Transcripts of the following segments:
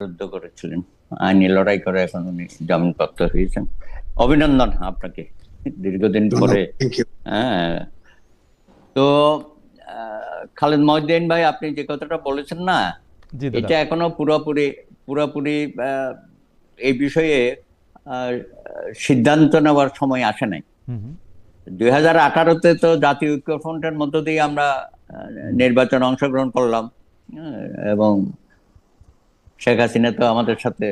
যুদ্ধ করেছিলেন, আইনি লড়াই করে এখন উনি জামিনপ্রাপ্ত হয়েছেন। অভিনন্দন আপনাকে দীর্ঘদিন পরে। হ্যাঁ, তো খালেদ মহিউদ্দিন ভাই, আপনি যে কথাটা বলেছেন না, এটা এখনো পুরোপুরি পুরোপুরি এই বিষয়ে সিদ্ধান্ত নেওয়ার সময় আসে নাই। 2018-তে তো জাতীয় ঐক্যফ্রন্টের মধ্য দিয়ে আমরা নির্বাচনে অংশগ্রহণ করলাম, এবং শেখ হাসিনা তো আমাদের সাথে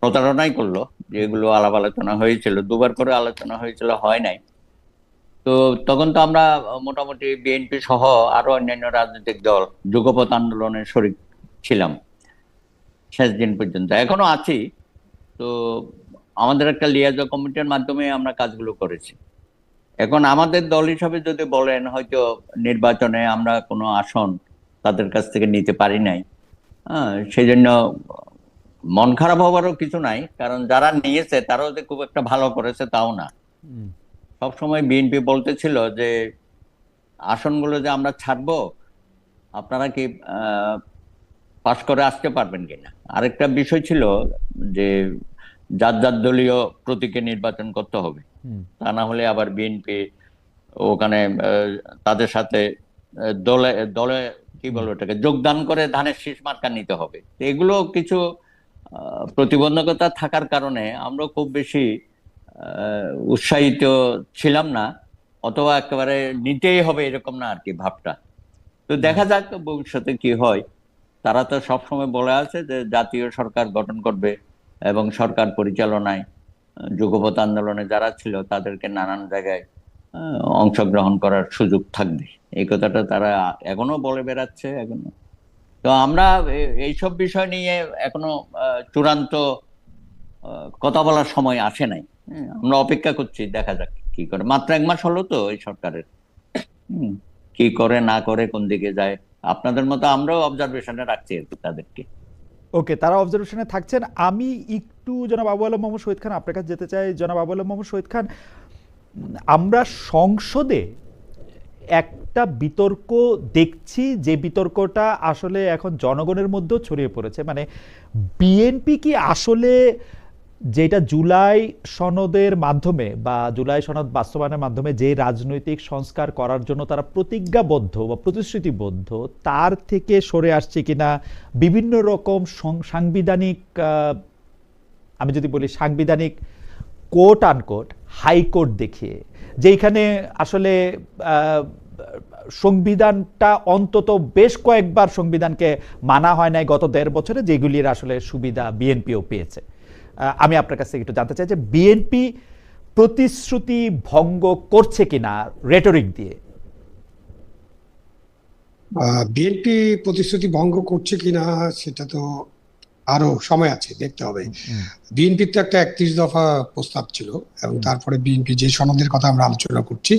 প্রতারণাই করলো। যেগুলো আলাপ আলোচনা হয়েছিল, দুবার করে আলোচনা হয়েছিল, হয় নাই। তো তখন তো আমরা মোটামুটি বিএনপি সহ আরো অন্যান্য রাজনৈতিক দল যুগপৎ আন্দোলনের শরিক ছিলাম শেষ দিন পর্যন্ত, এখনো আছি। তো আমাদের একটা লিয়াজো কমিটির মাধ্যমে আমরা কাজগুলো করেছি। এখন আমাদের দল হিসাবে যদি বলেন, হয়তো নির্বাচনে আমরা কোনো আসন তাদের কাছ থেকে নিতে পারি নাই, সেই জন্য মন খারাপ হওয়ারও কিছু নাই, কারণ যারা নিয়েছে তারাও যে খুব একটা ভালো করেছে তাও না। সবসময় বিএনপি বলতেছিল যে আসনগুলো যে আমরা ছাড়বো, আপনারা কি পাশ করে আসতে পারবেন কিনা। আরেকটা বিষয় ছিল যে যার যার দলীয় প্রতীকে নির্বাচন করতে হবে, তা না হলে আবার বিএনপি ওখানে তাদের সাথে দলে দলে কি বলবো ওটাকে যোগদান করে ধানের শীষ মার্কা নিতে হবে। এগুলো কিছু প্রতিবন্ধকতা থাকার কারণে আমরা খুব বেশি উৎসাহিত ছিলাম না, অথবা একেবারে নিতেই হবে এরকম না আর কি ভাবটা। তো দেখা যাক ভবিষ্যতে কি হয়। তারা তো সবসময় বলে আছে যে জাতীয় সরকার গঠন করবে এবং সরকার পরিচালনায় যুগপৎ আন্দোলনে যারা ছিল তাদেরকে নানান জায়গায় অংশগ্রহণ করার সুযোগ থাকবে, এই কথাটা তারা এখনো বলে বেড়াচ্ছে এখনো। তো আমরা এইসব বিষয় নিয়ে এখনো চূড়ান্ত কথা বলার সময় আসে নাই। আমরা অপেক্ষা করছি, দেখা যাক কি করে। মাত্র 1 মাস হলো তো এই সরকারের, কি করে না করে কোন দিকে যায়, আপনাদের মতো আমরাও অবজারভেশনে রাখছি আর কি তাদেরকে। ওকে, তারা অবজারভেশনে থাকছেন। আমি একটু জনাব আবু আলম মোহাম্মদ শহীদ খান আপনার কাছে যেতে চাই। জনাব আবু আলম মোহাম্মদ শহীদ খান, আমরা সংসদে একটা বিতর্ক দেখছি, যে বিতর্কটা আসলে এখন জনগণের মধ্যেও ছড়িয়ে পড়েছে। মানে বিএনপি কি আসলে যেটা জুলাই সনদের মাধ্যমে বা জুলাই সনদ বাস্তবায়নের মাধ্যমে যে রাজনৈতিক সংস্কার করার জন্য তারা প্রতিজ্ঞাবদ্ধ বা প্রতিশ্রুতিবদ্ধ, তার থেকে সরে আসছে কিনা বিভিন্ন রকম সাংবিধানিক, আমি যদি বলি সাংবিধানিক কোট আনকোট হাইকোর্ট দেখিয়ে, যেখানে আসলে সংবিধানটা অন্তত বেশ কয়েকবার সংবিধানকে মানা হয় নাই গত 1.5 বছরে, যেগুলির আসলে সুবিধা বিএনপিও পেয়েছে। আমি আপনার কাছ থেকে একটু জানতে চাই যে বিএনপি প্রতিশ্রুতি ভঙ্গ করছে কিনা রেটরিক দিয়ে। বিএনপি প্রতিশ্রুতি ভঙ্গ করছে কিনা সেটা তো আরো সময় আছে, দেখতে হবে। বিএনপির তো একটা 31 দফা প্রস্তাব ছিল, এবং তারপরে বিএনপি যে সনদের কথা আমরা আলোচনা করছি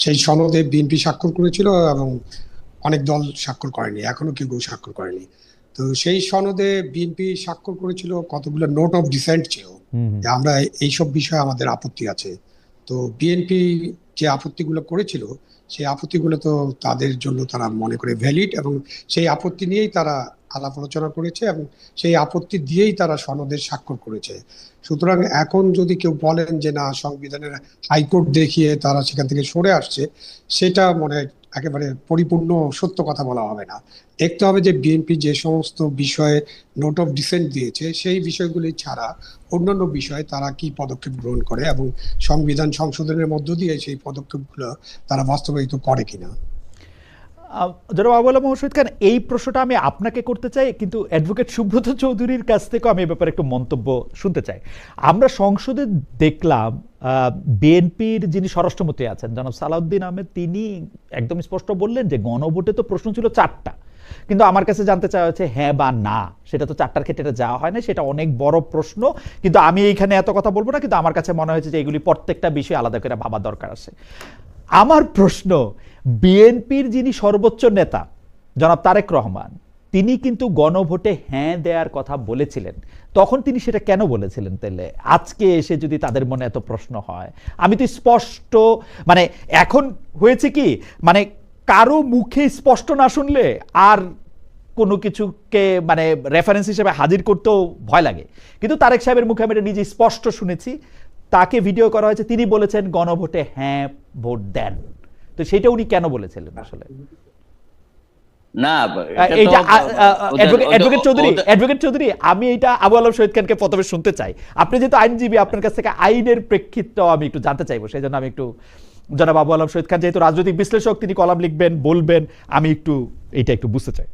সেই সনদে বিএনপি স্বাক্ষর করেছিল এবং অনেক দল স্বাক্ষর করেনি, এখনো কেউ স্বাক্ষর করেনি। তো সেই সনদে বিএনপি স্বাক্ষর করেছিল, কতগুলো নোট অফ ডিসেন্ট ছিল, আমরা এইসব বিষয়ে আমাদের আপত্তি আছে। তো বিএনপি যে আপত্তিগুলো করেছিল সেই আপত্তিগুলো তো তাদের জন্য তারা মনে করে ভ্যালিড, এবং সেই আপত্তি নিয়েই তারা আলাপ আলোচনা করেছে এবং সেই আপত্তি দিয়েই তারা সনদে স্বাক্ষর করেছে। সুতরাং এখন যদি কেউ বলেন যে না, সংবিধানের হাইকোর্ট দেখিয়ে তারা সেখান থেকে সরে আসছে, সেটা মনে একেবারে পরিপূর্ণ সত্য কথা বলা হবে না। দেখতে হবে যে বিএনপি যে সমস্ত বিষয়ে নোট অফ ডিসেন্ট দিয়েছে সেই বিষয়গুলি ছাড়া অন্যান্য বিষয়ে তারা কি পদক্ষেপ গ্রহণ করে এবং সংবিধান সংশোধনের মধ্য দিয়ে সেই পদক্ষেপগুলো তারা বাস্তবায়িত করে কিনা। জনাব আবু আলম মোহাম্মদ শহীদ খান, এই প্রশ্নটা আমি আপনাকে করতে চাই, কিন্তু অ্যাডভোকেট সুব্রত চৌধুরীর কাছ থেকেও আমি এ ব্যাপারে একটু মন্তব্য শুনতে চাই। আমরা সংসদে দেখলাম বিএনপির যিনি স্বরাষ্ট্রমন্ত্রী আছেন জনাব সালাউদ্দিন আহমেদ, তিনি একদম স্পষ্ট বললেন যে গণভোটে তো প্রশ্ন ছিল 4টা, কিন্তু আমার কাছে জানতে চাওয়া হচ্ছে হ্যাঁ বা না। সেটা তো 4টার ক্ষেত্রে যাওয়া হয় না, সেটা অনেক বড় প্রশ্ন। কিন্তু আমি এইখানে এত কথা বলবো না, কিন্তু আমার কাছে মনে হয়েছে যে এগুলি প্রত্যেকটা বিষয় আলাদা করে ভাবা দরকার আছে। আমার প্রশ্ন, বিএনপির যিনি সর্বোচ্চ নেতা জনাব তারেক রহমান, তিনি কিন্তু গণভোটে হ্যাঁ দেওয়ার কথা বলেছিলেন। তখন তিনি সেটা কেন বলেছিলেন? তাহলে আজকে এসে যদি তাদের মনে এত প্রশ্ন হয়, আমি তো স্পষ্ট, মানে এখন হয়েছে কি, মানে কারো মুখে স্পষ্ট না শুনলে আর কোনো কিছুকে মানে রেফারেন্স হিসেবে হাজির করতেও ভয় লাগে। কিন্তু তারেক সাহেবের মুখে আমি এটা নিজে স্পষ্ট শুনেছি, তাকে ভিডিও করা হয়েছে, তিনি বলেছেন গণভোটে হ্যাঁ ভোট দেন। তো সেটা উনি কেন বলেছিলেন আসলে? না, এইটা অ্যাডভোকেট চৌধুরী, আমি এটা আবু আলম শহীদ খানকে প্রথমে শুনতে চাই। আপনি যেহেতু আইনজীবী, আপনার কাছ থেকে আইনের প্রেক্ষিতটাও আমি একটু জানতে চাইবো। সেই জন্য আমি একটু, জনাব আবু আলম শহীদ খান যেহেতু রাজনৈতিক বিশ্লেষক, তিনি কলাম লিখবেন, বলবেন, আমি একটু এটা একটু বুঝতে চাই।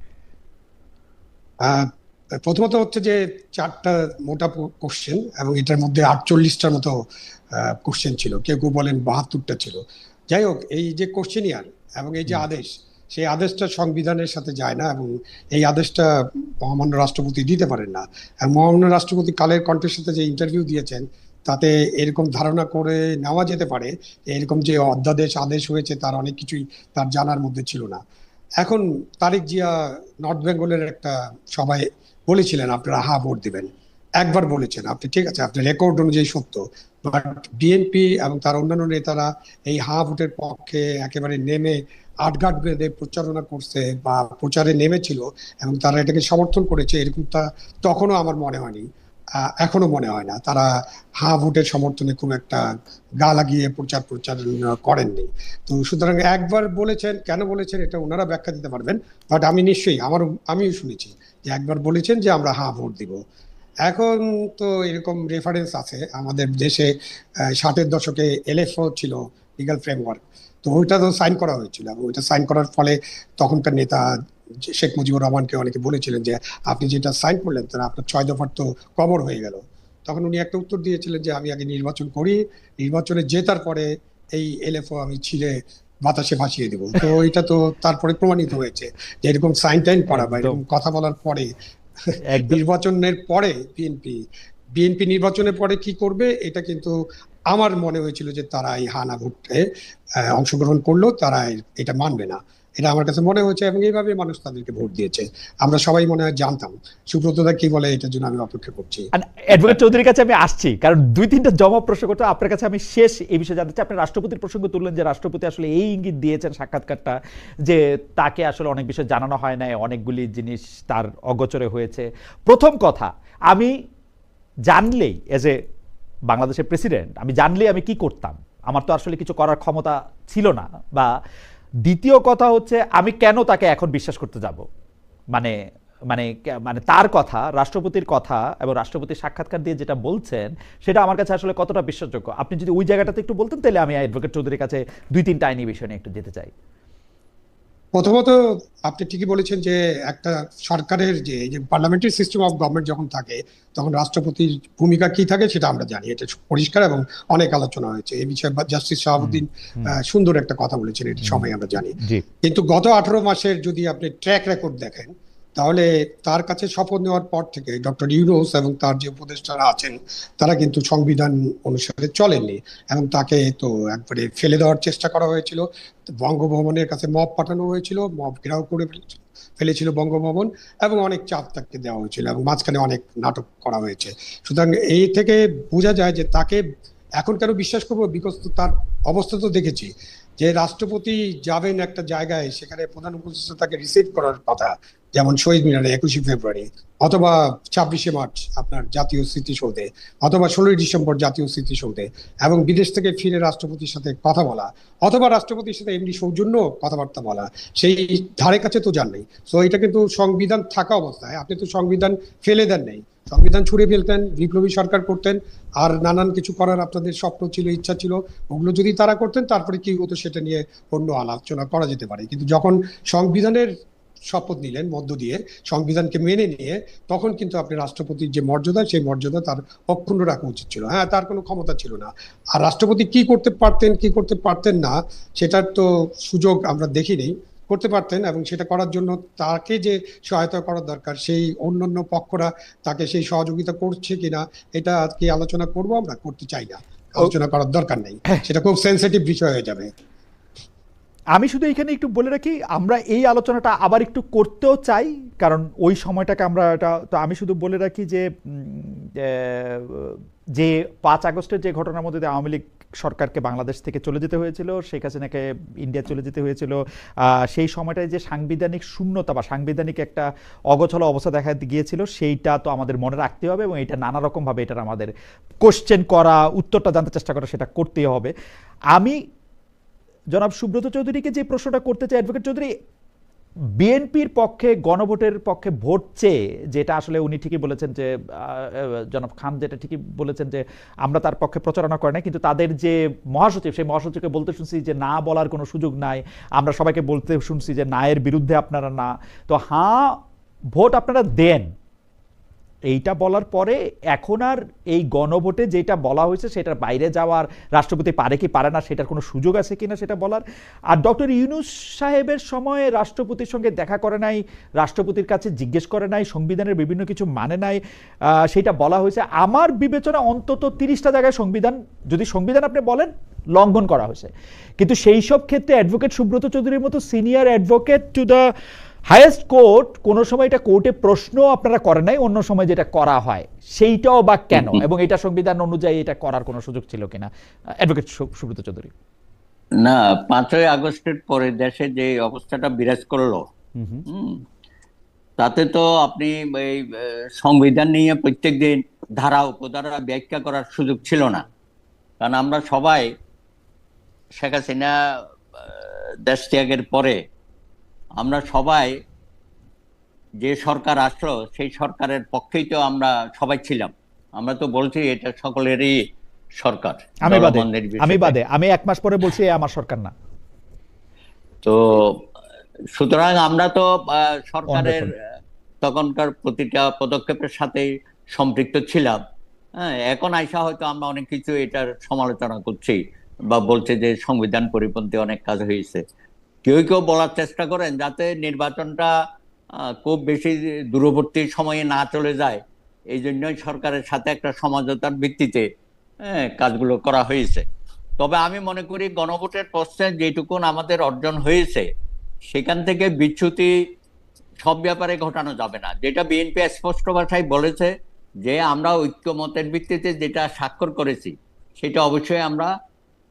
প্রথমত হচ্ছে যে 4টা মোটা কোশ্চেন এবং এটার মধ্যে 48টার মতো কোশ্চেন ছিল, কেউ কেউ বলেন 72টা ছিল। যাই হোক, এই যে কোশ্চেনিয়ার এবং এই যে আদেশ, সেই আদেশটা সংবিধানের সাথে যায় না এবং এই আদেশটা মহামান্য রাষ্ট্রপতি দিতে পারেন না। আর মহামান্য রাষ্ট্রপতি কালের কণ্ঠের সাথে যে ইন্টারভিউ দিয়েছেন, তাতে এরকম ধারণা করে নেওয়া যেতে পারে এরকম যে অধ্যাদেশ আদেশ হয়েছে তার অনেক কিছুই তার জানার মধ্যে ছিল না। এখন তারেক জিয়া নর্থ বেঙ্গলের একটা সভায় বলেছিলেন আপনারা হা ভোট দিবেন, একবার বলেছেন আপনি, ঠিক আছে, আপনার রেকর্ড অনুযায়ী সত্য। বাট বিএনপি এবং তার অন্যান্য নেতারা এই হা ভোটের পক্ষে একেবারে নেমে আটঘাট বেঁধে প্রচারণা করছে বা প্রচারে নেমেছিল এবং তারা এটাকে সমর্থন করেছে, এরকমটা তখনও আমার মনে হয়নি, এখনো মনে হয় না। তারা হা ভোটের সমর্থনে খুব একটা গা লাগিয়ে প্রচারণা করেননি। তো সুতরাং একবার বলেছেন, কেন বলেছেন এটা ওনারা ব্যাখ্যা দিতে পারবেন। বাট আমি নিশ্চয়ই আমিও শুনেছি যে একবার বলেছেন যে আমরা হা ভোট দিব। এখন তো এরকম রেফারেন্স আছে আমাদের দেশে, 60-এর দশকে এলএফও ছিল, লিগাল ফ্রেমওয়ার্ক, তো ওইটা তো সাইন করা হয়েছিল এবং ওইটা সাইন করার ফলে তখনকার নেতা শেখ মুজিবুর রহমানকে অনেকে বলেছিলেন যে আপনি যেটা সাইন করলেন তারা আপনার 6 দফার তো কবর হয়ে গেল। তখন উনি একটা উত্তর দিয়েছিলেন যে আমি আগে নির্বাচন করি, নির্বাচনে জেতার পরে এই এলএফও আমি ছিঁড়ে বাতাসে ভাসিয়ে দিব। তো এটা তো তারপরে প্রমাণিত হয়েছে যে এরকম সাইন টাইন করা বা এরকম কথা বলার পরে নির্বাচনের পরে বিএনপি নির্বাচনের পরে কি করবে, এটা কিন্তু আমার মনে হয়েছিল যে তারা এই হানা ভোটে অংশগ্রহণ করলো, তারা এটা মানবে না, এটা আমার কাছে মনে হয়েছে এবং এইভাবে মানুষ তাদেরকে ভোট দিয়েছে। আমরা সবাই মনে হয় জানতাম। সুব্রতদা কি বলে এটার জন্য আমি অপেক্ষা করছি। অ্যাডভোকেট চৌধুরীর কাছে আমি আসছি, কারণ 2-3টা জমা প্রশ্ন করতে আপনার কাছে আমি শেষ এই বিষয়ে জানতে চাই। আপনি রাষ্ট্রপতির প্রসঙ্গ তুললেন যে রাষ্ট্রপতি আসলে এই ইঙ্গিত দিয়েছেন সাক্ষাৎকারটা যে তাকে আসলে অনেক বিষয় জানানো হয় না, অনেকগুলি জিনিস তার অগোচরে হয়েছে। প্রথম কথা, আমি জানলেই এজ এ বাংলাদেশের প্রেসিডেন্ট, আমি জানলেই আমি কি করতাম? আমার তো আসলে কিছু করার ক্ষমতা ছিল না। বা দ্বিতীয় কথা হচ্ছে, আমি কেন তাকে এখন বিশ্বাস করতে যাব? মানে মানে মানে তার কথা, রাষ্ট্রপতির কথা এবং রাষ্ট্রপতির সাক্ষাৎকার দিয়ে যেটা বলছেন সেটা আমার কাছে আসলে কতটা বিশ্বাসযোগ্য? আপনি যদি ওই জায়গাটাতে একটু বলতেন, তাহলে আমি অ্যাডভোকেট চৌধুরীর কাছে 2-3টা আইনি বিষয় নিয়ে একটু যেতে চাই। প্রথমত আপনি ঠিকই বলেছেন যে একটা সরকারের যে পার্লামেন্টারি সিস্টেম অফ গভর্নমেন্ট যখন থাকে তখন রাষ্ট্রপতির ভূমিকা কি থাকে সেটা আমরা জানি, এটা পরিষ্কার এবং অনেক আলোচনা হয়েছে এই বিষয়ে। জাস্টিস শাহাবুদ্দিন সুন্দর একটা কথা বলেছেন, এটা সবাই আমরা জানি। কিন্তু গত 18 মাসের যদি আপনি ট্র্যাক রেকর্ড দেখেন, তাহলে তার কাছে শপথ নেওয়ার পর থেকে ডক্টর ইউনূস এবং তার যে উপদেষ্টারা আছেন তারা কিন্তু সংবিধান অনুসারে চলেননি এবং তাকে তো একবারে ফেলে দেওয়ার চেষ্টা করা হয়েছিল। বঙ্গভবনের কাছে মব পাঠানো হয়েছিল, মব ঘেরাও করে ফেলেছিল বঙ্গভবন এবং অনেক চাপ তাকে দেওয়া হয়েছিল এবং মাঝখানে অনেক নাটক করা হয়েছে। সুতরাং এই থেকে বোঝা যায় যে তাকে এখন কেন বিশ্বাস করবো, বিকজ তার অবস্থা তো দেখেছি যে রাষ্ট্রপতি যাবেন একটা জায়গায়, সেখানে প্রধান উপদেষ্টা তাকে রিসিভ করার কথা, যেমন শহীদ মিনারে 21শে ফেব্রুয়ারি, অথবা 26শে মার্চ আপনার জাতীয় স্মৃতিসৌধে, অথবা 16ই ডিসেম্বর জাতীয় স্মৃতিসৌধে, এবং বিদেশ থেকে ফিরে রাষ্ট্রপতির সাথে কথা বলা, অথবা রাষ্ট্রপতির সাথে এমনি সৌজন্য কথাবার্তা বলা, সেই ধারে কাছে তো যান নেই। তো এটা কিন্তু সংবিধান থাকা অবস্থায় আপনি তো সংবিধান ফেলে দেন নেই, সংবিধান ছুড়ে ফেলতেন, বিপ্লবী সরকার করতেন, আর নানান কিছু করার আপনাদের স্বপ্ন ছিল, ইচ্ছা ছিল, ওগুলো যদি তারা করতেন তারপরে কি হতো সেটা নিয়ে অন্য আলোচনা করা যেতে পারে। কিন্তু যখন সংবিধানের শপথ নিলেন মধ্য দিয়ে, সংবিধানকে মেনে নিয়ে, তখন কিন্তু আপনি রাষ্ট্রপতির যে মর্যাদা, সেই মর্যাদা তার অক্ষুণ্ণ রাখা উচিত ছিল। হ্যাঁ, তার কোনো ক্ষমতা ছিল না। আর রাষ্ট্রপতি কি করতে পারতেন কি করতে পারতেন না সেটার তো সুযোগ আমরা দেখিনি। করতে পারতেন এবং সেটা করার জন্য তাকে যে সহায়তা করার দরকার, সেই অন্যান্য পক্ষরা তাকে সেই সহযোগিতা করছে কিনা এটা কি আলোচনা করব, আমরা করতে চাই না, আলোচনা করার দরকার নেই, সেটা খুব সেনসিটিভ বিষয় হয়ে যাবে। আমি শুধু এখানে একটু বলে রাখি, আমরা এই আলোচনাটা আবার একটু করতেও চাই, কারণ ওই সময়টাকে আমরা এটা তো আমি শুধু বলে রাখি যে যে 5 আগস্টের যে ঘটনার মধ্যে দিয়ে আওয়ামী লীগ সরকারকে বাংলাদেশ থেকে চলে যেতে হয়েছিল, শেখ হাসিনাকে ইন্ডিয়া চলে যেতে হয়েছিল, সেই সময়টায় যে সাংবিধানিক শূন্যতা বা সাংবিধানিক একটা অগোছালো অবস্থা দেখা গিয়েছিল, সেইটা তো আমাদের মনে রাখতে হবে এবং এটা নানা রকমভাবে এটার আমাদের কোশ্চেন করা, উত্তরটা জানতে চেষ্টা করা, সেটা করতেই হবে। আমি জনাব সুব্রত চৌধুরীকে যে প্রশ্নটা করতে চাই, অ্যাডভোকেট চৌধুরী, বিএনপির পক্ষে গণভোটের পক্ষে ভোট চেয়ে, যেটা আসলে উনি ঠিকই বলেছেন যে জনাব খান যেটা ঠিকই বলেছেন যে আমরা তার পক্ষে প্রচারণা করি না, কিন্তু তাদের যে মহাসচিব, সেই মহাসচিবকে বলতে শুনছি যে না বলার কোনো সুযোগ নাই, আমরা সবাইকে বলতে শুনছি যে না এর বিরুদ্ধে আপনারা না, তো হ্যাঁ ভোট আপনারা দেন, এইটা বলার পরে এখন আর এই গণভোটে যেটা বলা হয়েছে সেটার বাইরে যাওয়ার রাষ্ট্রপতি পারে কি পারে না সেটার কোনো সুযোগ আছে কিনা সেটা বলার। আর ডক্টর ইউনূস সাহেবের সময়ে রাষ্ট্রপতির সঙ্গে দেখা করে নাই, রাষ্ট্রপতির কাছে জিজ্ঞেস করে নাই, সংবিধানের বিভিন্ন কিছু মানে নাই, সেটা বলা হয়েছে। আমার বিবেচনা অন্তত 30টা জায়গায় সংবিধান, যদি সংবিধান আপনি বলেন, লঙ্ঘন করা হয়েছে। কিন্তু সেই সব ক্ষেত্রে অ্যাডভোকেট সুব্রত চৌধুরীর মতো senior advocate to the highest court কোনো সময় এটা কোর্টে প্রশ্ন আপনারা করেন নাই, অন্য সময় যেটা করা হয় সেইটাও বা কেন, এবং এটা সংবিধান অনুযায়ী এটা করার কোনো সুযোগ ছিল কিনা, অ্যাডভোকেট সুব্রত চৌধুরী? না, 5ই আগস্টের পরে দেশে যে অবস্থাটা বিরাজ করলো, তাতে তো আপনি এই সংবিধান নিয়ে প্রত্যেকদিন ধারা উপধারা ব্যাখ্যা করার সুযোগ ছিল না। কারণ আমরা সবাই শেখ হাসিনা দেশ ত্যাগের পরে আমরা সবাই যে সরকার আসলো সেই সরকারের পক্ষেই তো আমরা সবাই ছিলাম। আমরা তো বলছি এটা সকলেরই সরকার, আমি বাদে, আমি 1 মাস পরে বলছি আমার সরকার না। তো সুতরাং আমরা তো সরকারের তখনকার প্রতিটা পদক্ষেপের সাথে সম্পৃক্ত ছিলাম। হ্যাঁ, এখন আইসা হয়তো আমরা অনেক কিছু এটার সমালোচনা করছি বা বলছে যে সংবিধান পরিপন্থী অনেক কাজ হয়েছে। কেউ কেউ বলার চেষ্টা করেন যাতে নির্বাচনটা খুব বেশি দূরবর্তী সময়ে না চলে যায়, এই জন্যই সরকারের সাথে একটা সমঝোতার ভিত্তিতে কাজগুলো করা হয়েছে। তবে আমি মনে করি গণভোটের প্রশ্নে যেটুকুন আমাদের অর্জন হয়েছে সেখান থেকে বিচ্যুতি সব ব্যাপারে ঘটানো যাবে না। যেটা বিএনপি স্পষ্ট ভাষায় বলেছে যে আমরা ঐক্যমতের ভিত্তিতে যেটা স্বাক্ষর করেছি সেটা অবশ্যই আমরা